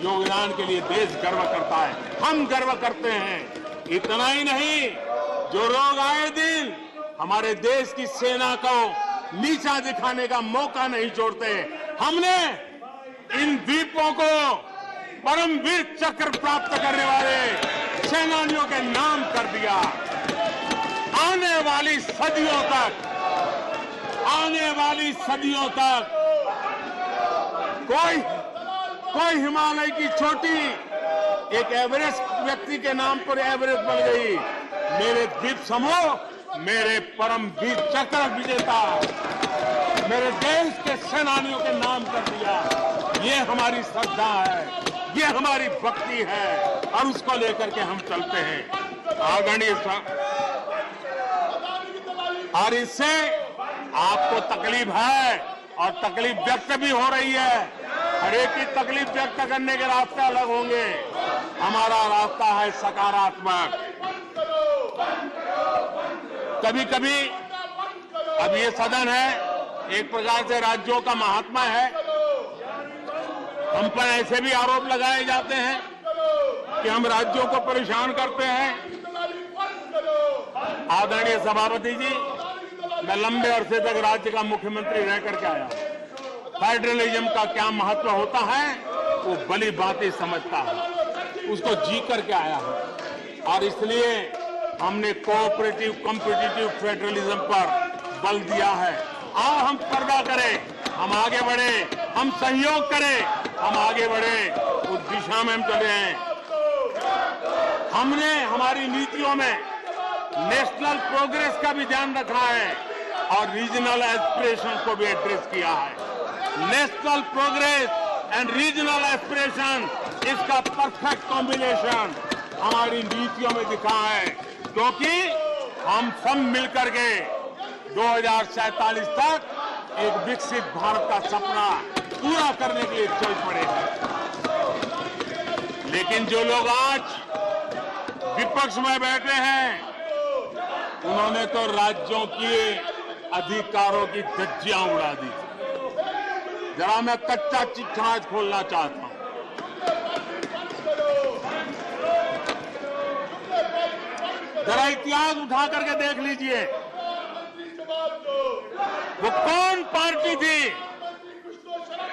योगदान के लिए देश गर्व करता है, हम गर्व करते हैं। इतना ही नहीं, जो लोग आए दिन हमारे देश की सेना को नीचा दिखाने का मौका नहीं छोड़ते, हमने इन द्वीपों को परमवीर चक्र प्राप्त करने वाले सेनानियों के नाम कर दिया। आने वाली सदियों तक कोई हिमालय की चोटी एक एवरेस्ट व्यक्ति के नाम पर एवरेस्ट बन गई। मेरे द्वीप समूह मेरे परमवीर चक्र विजेता मेरे देश के सेनानियों के नाम कर दिया। ये हमारी श्रद्धा है, ये हमारी भक्ति है, और उसको लेकर के हम चलते हैं। आदरणीय और इससे आपको तकलीफ है और तकलीफ व्यक्त भी हो रही है। हर एक की तकलीफ व्यक्त करने के रास्ते अलग होंगे। हमारा रास्ता है सकारात्मक। कभी कभी अब ये सदन है, एक प्रकार से राज्यों का महात्मा है। हम पर ऐसे भी आरोप लगाए जाते हैं कि हम राज्यों को परेशान करते हैं। आदरणीय सभापति जी, मैं लंबे अरसे तक राज्य का मुख्यमंत्री रह करके आया। फेडरलिज्म का क्या महत्व होता है वो भली भांति समझता है, उसको जी करके आया है। और इसलिए हमने कोऑपरेटिव कॉम्पिटिटिव फेडरलिज्म पर बल दिया है। आओ हम पर्दा करें, हम आगे बढ़े, हम सहयोग करें, हम आगे बढ़े, उस दिशा में हम चले हैं। हमने हमारी नीतियों में नेशनल प्रोग्रेस का भी ध्यान रखा है और रीजनल एस्पिरेशन को भी एड्रेस किया है। National progress and regional aspiration, इसका परफेक्ट कॉम्बिनेशन हमारी नीतियों में दिखा है, क्योंकि हम सब मिलकर के 2047 तक एक विकसित भारत का सपना पूरा करने के लिए चल पड़े हैं। लेकिन जो लोग आज विपक्ष में बैठे हैं, उन्होंने तो राज्यों के अधिकारों की धज्जियां उड़ा दी। जरा मैं कच्चा चिट्ठा आज खोलना चाहता हूं। जरा इतिहास उठा करके देख लीजिए, वो कौन पार्टी थी,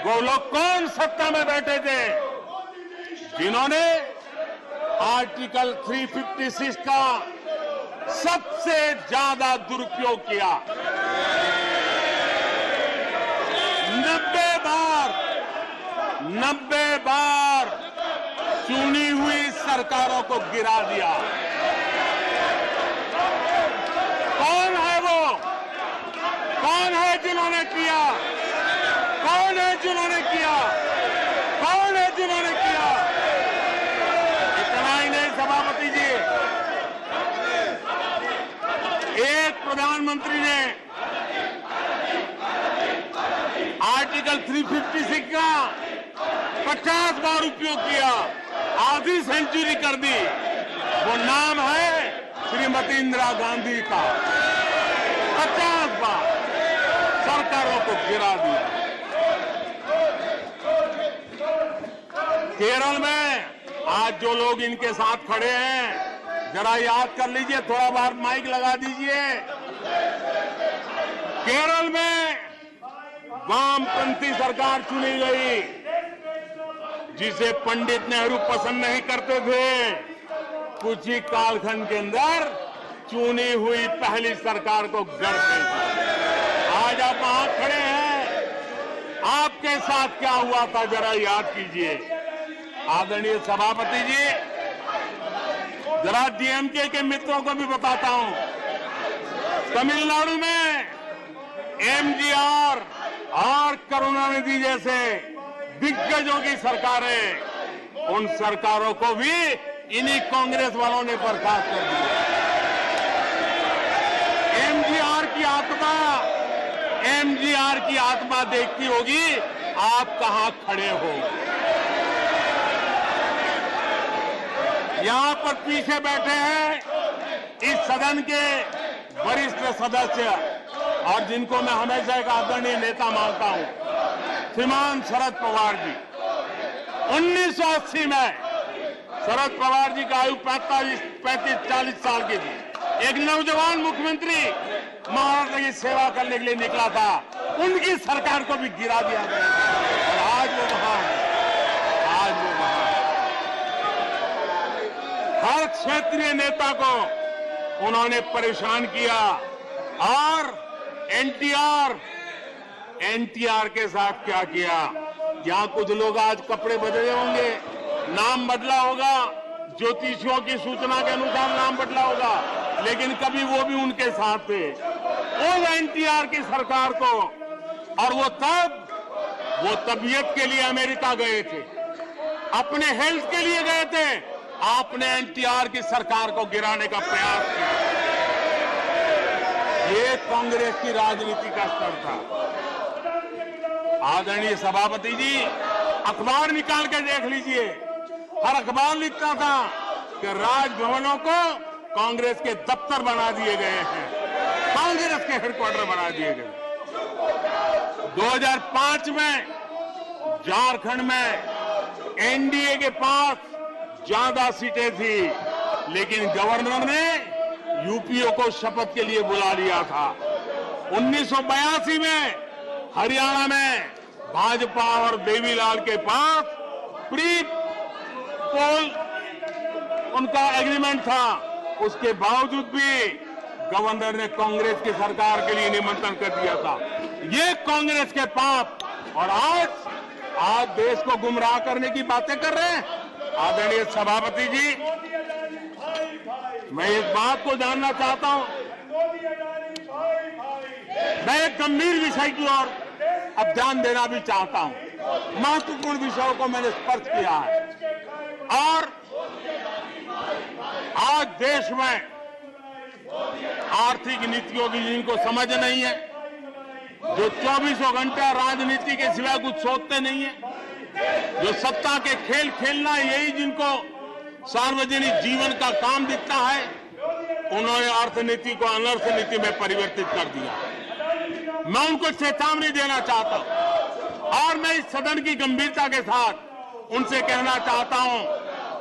वो लोग कौन सत्ता में बैठे थे, जिन्होंने आर्टिकल 356 का सबसे ज्यादा दुरुपयोग किया। 90 बार चुनी हुई सरकारों को गिरा दिया। कौन है वो? कौन है जिन्होंने किया? कौन है जिन्होंने किया? कौन है जिन्होंने किया? इतना ही नहीं सभापति जी, एक प्रधानमंत्री ने आर्टिकल 356 का 50 बार उपयोग किया, आधी सेंचुरी कर दी। वो नाम है श्रीमती इंदिरा गांधी का। 50 बार सरकारों को गिरा दिया। केरल में आज जो लोग इनके साथ खड़े हैं, जरा याद कर लीजिए, थोड़ा बार माइक लगा दीजिए। केरल में वामपंथी सरकार चुनी गई, जिसे पंडित नेहरू पसंद नहीं करते थे। कुछ ही कालखंड के अंदर चुनी हुई पहली सरकार को गढ़ते थे। आज आप वहां खड़े हैं, आपके साथ क्या हुआ था जरा याद कीजिए। आदरणीय सभापति जी, जरा डीएमके के मित्रों को भी बताता हूं, तमिलनाडु में एमजीआर और करुणानिधि जैसे दिग्गजों की सरकारें, उन सरकारों को भी इन्हीं कांग्रेस वालों ने बर्खास्त कर दिया। एमजीआर की आत्मा देखती होगी आप कहां खड़े हो। यहां पर पीछे बैठे हैं इस सदन के वरिष्ठ सदस्य, और जिनको मैं हमेशा एक आदरणीय नेता मानता हूं, श्रीमान शरद पवार जी। 1980 में शरद पवार जी का आयु 35-40 साल की थी। एक नौजवान मुख्यमंत्री महाराष्ट्र की सेवा करने के लिए निकला था, उनकी सरकार को भी गिरा दिया गया और आज वो वहां है। आज वो वहां है। हर क्षेत्रीय नेता को उन्होंने परेशान किया, और एनटीआर के साथ क्या किया। यहां कुछ लोग आज कपड़े बदले होंगे, नाम बदला होगा, ज्योतिषियों की सूचना के अनुसार नाम बदला होगा, लेकिन कभी वो भी उनके साथ थे। उस एनटीआर की सरकार को, और वो तबीयत के लिए अमेरिका गए थे, अपने हेल्थ के लिए गए थे। आपने एनटीआर की सरकार को गिराने का प्रयास किया। ये कांग्रेस की राजनीति का स्तर था। आदरणीय सभापति जी, अखबार निकाल के देख लीजिए, हर अखबार लिखता था कि राजभवनों को कांग्रेस के दफ्तर बना दिए गए हैं, कांग्रेस के हेडक्वार्टर बना दिए गए। 2005 में झारखंड में एनडीए के पास ज्यादा सीटें थी, लेकिन गवर्नर ने यूपीओ को शपथ के लिए बुला लिया था। 1982 में हरियाणा में भाजपा और देवीलाल के पास प्री पोल उनका एग्रीमेंट था, उसके बावजूद भी गवर्नर ने कांग्रेस की सरकार के लिए निमंत्रण कर दिया था। ये कांग्रेस के पाप, और आज देश को गुमराह करने की बातें कर रहे हैं। आदरणीय सभापति जी, मैं इस बात को जानना चाहता हूं, मैं एक गंभीर विषय की ओर अब ध्यान देना भी चाहता हूं। महत्वपूर्ण विषयों को मैंने स्पर्श किया है और आज देश में आर्थिक नीतियों की जिनको समझ नहीं है, जो 24 घंटा राजनीति के सिवा कुछ सोचते नहीं है, जो सत्ता के खेल खेलना यही जिनको सार्वजनिक जीवन का काम दिखता है, उन्होंने अर्थनीति को अनर्थ नीति में परिवर्तित कर दिया। मैं उनको चेतावनी देना चाहता हूं और मैं इस सदन की गंभीरता के साथ उनसे कहना चाहता हूं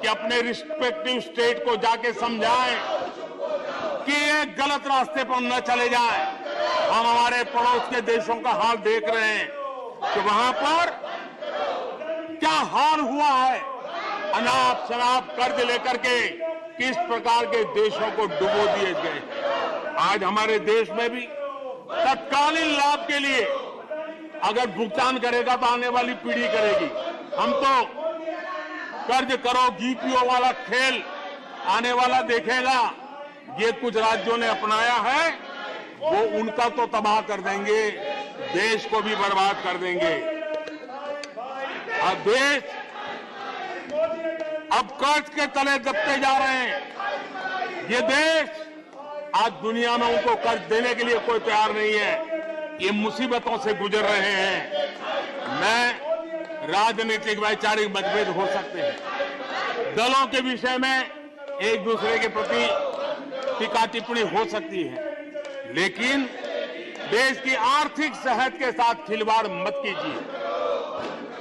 कि अपने रिस्पेक्टिव स्टेट को जाके समझाएं कि ये गलत रास्ते पर न चले जाएं। हम हमारे पड़ोस के देशों का हाल देख रहे हैं कि वहां पर क्या हाल हुआ है, अनाप शनाप कर्ज लेकर के किस प्रकार के देशों को डुबो दिए गए। आज हमारे देश में भी तत्कालीन लाभ के लिए अगर भुगतान करेगा तो आने वाली पीढ़ी करेगी। हम तो कर्ज करो जीपीओ वाला खेल आने वाला देखेगा। ये कुछ राज्यों ने अपनाया है, वो उनका तो तबाह कर देंगे, देश को भी बर्बाद कर देंगे। अब देश अब कर्ज के तले दबते जा रहे हैं। ये देश आज दुनिया में उनको कर्ज देने के लिए कोई तैयार नहीं है। ये मुसीबतों से गुजर रहे हैं। मैं राजनीतिक वैचारिक मतभेद हो सकते हैं, दलों के विषय में एक दूसरे के प्रति टीका टिप्पणी हो सकती है, लेकिन देश की आर्थिक सेहत के साथ खिलवाड़ मत कीजिए।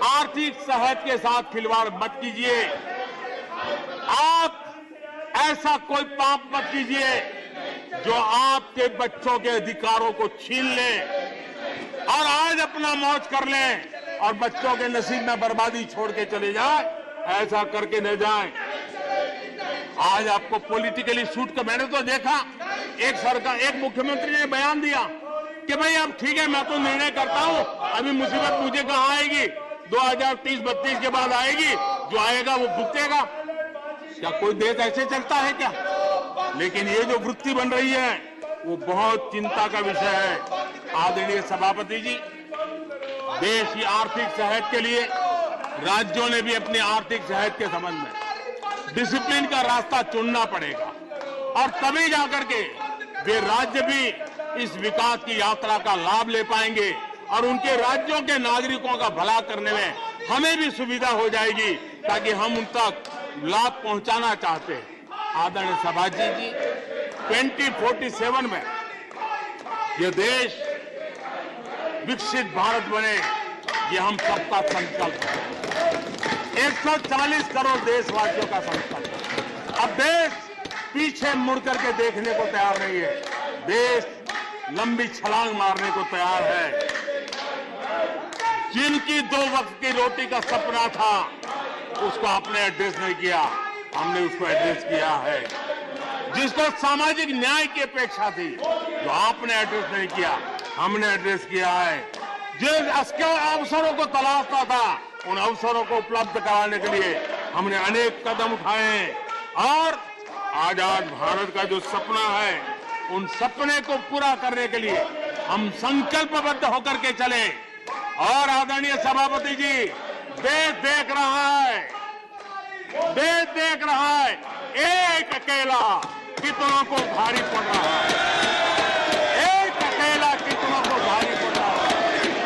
आर्थिक सेहत के साथ खिलवाड़ मत कीजिए। आप ऐसा कोई पाप मत कीजिए जो आपके बच्चों के अधिकारों को छीन ले और आज अपना मौज कर ले और बच्चों के नसीब में बर्बादी छोड़ के चले जाए। ऐसा करके न जाए। आज आपको पॉलिटिकली सूट कर, मैंने तो देखा एक सरकार, एक मुख्यमंत्री ने बयान दिया कि भाई अब ठीक है, मैं तो निर्णय करता हूं, अभी मुसीबत मुझे कहां आएगी, 2030-32 के बाद आएगी, जो आएगा वो भुगतेगा। क्या कोई देश ऐसे चलता है क्या? लेकिन ये जो वृत्ति बन रही है वो बहुत चिंता का विषय है। आदरणीय सभापति जी, देश की आर्थिक सेहत के लिए राज्यों ने भी अपनी आर्थिक सेहत के संबंध में डिसिप्लिन का रास्ता चुनना पड़ेगा और तभी जाकर के वे राज्य भी इस विकास की यात्रा का लाभ ले पाएंगे और उनके राज्यों के नागरिकों का भला करने में हमें भी सुविधा हो जाएगी, ताकि हम उन तक लाभ पहुंचाना चाहते हैं। आदरणीय सभापति जी, 2047 में यह देश विकसित भारत बने, ये हम सबका संकल्प है। 140 करोड़ देशवासियों का संकल्प है। अब देश पीछे मुड़ करके देखने को तैयार नहीं है। देश लंबी छलांग मारने को तैयार है। जिनकी 2 वक्त की रोटी का सपना था उसको आपने एड्रेस नहीं किया, हमने उसको एड्रेस किया है। जिसको सामाजिक न्याय की अपेक्षा थी, जो आपने एड्रेस नहीं किया, हमने एड्रेस किया है। जिन अवसरों को तलाशता था, उन अवसरों को उपलब्ध कराने के लिए हमने अनेक कदम उठाए हैं और आजाद भारत का जो सपना है, उन सपने को पूरा करने के लिए हम संकल्पबद्ध होकर के चले। और आदरणीय सभापति जी, देश देख रहा है, देश देख रहा है, एक अकेला कितनों को भारी पड़ रहा है, एक अकेला कितनों को भारी पड़ रहा है।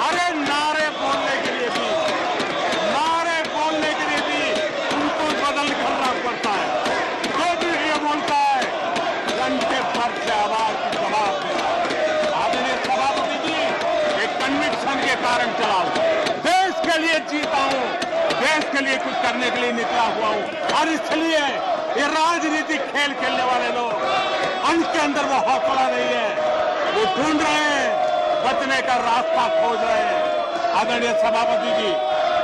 अरे नारे बोलने के लिए भी, नारे बोलने के लिए भी उनको बदल करना पड़ता है। जो भी ये बोलता है, घंटे भर से आवाज की जवाब देना है। आदरणीय सभापति जी, एक कन्विक्शन के कारण चला हूं, देश के लिए जीता हूं, देश के लिए कुछ करने के लिए निकला हुआ हूं। और इसलिए ये राजनीतिक खेल खेलने वाले लोग, उनके अंदर वो हौसला नहीं है, वो ढूंढ रहे हैं, बचने का रास्ता खोज रहे हैं। आदरणीय सभापति जी,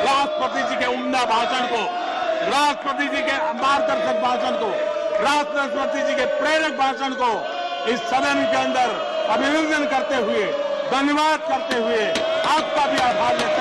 राष्ट्रपति जी के उम्दा भाषण को, राष्ट्रपति जी के मार्गदर्शक भाषण को, राष्ट्रपति जी के प्रेरक भाषण को इस सदन के अंदर अभिनंदन करते हुए, धन्यवाद करते हुए, आपका भी आभार व्यक्त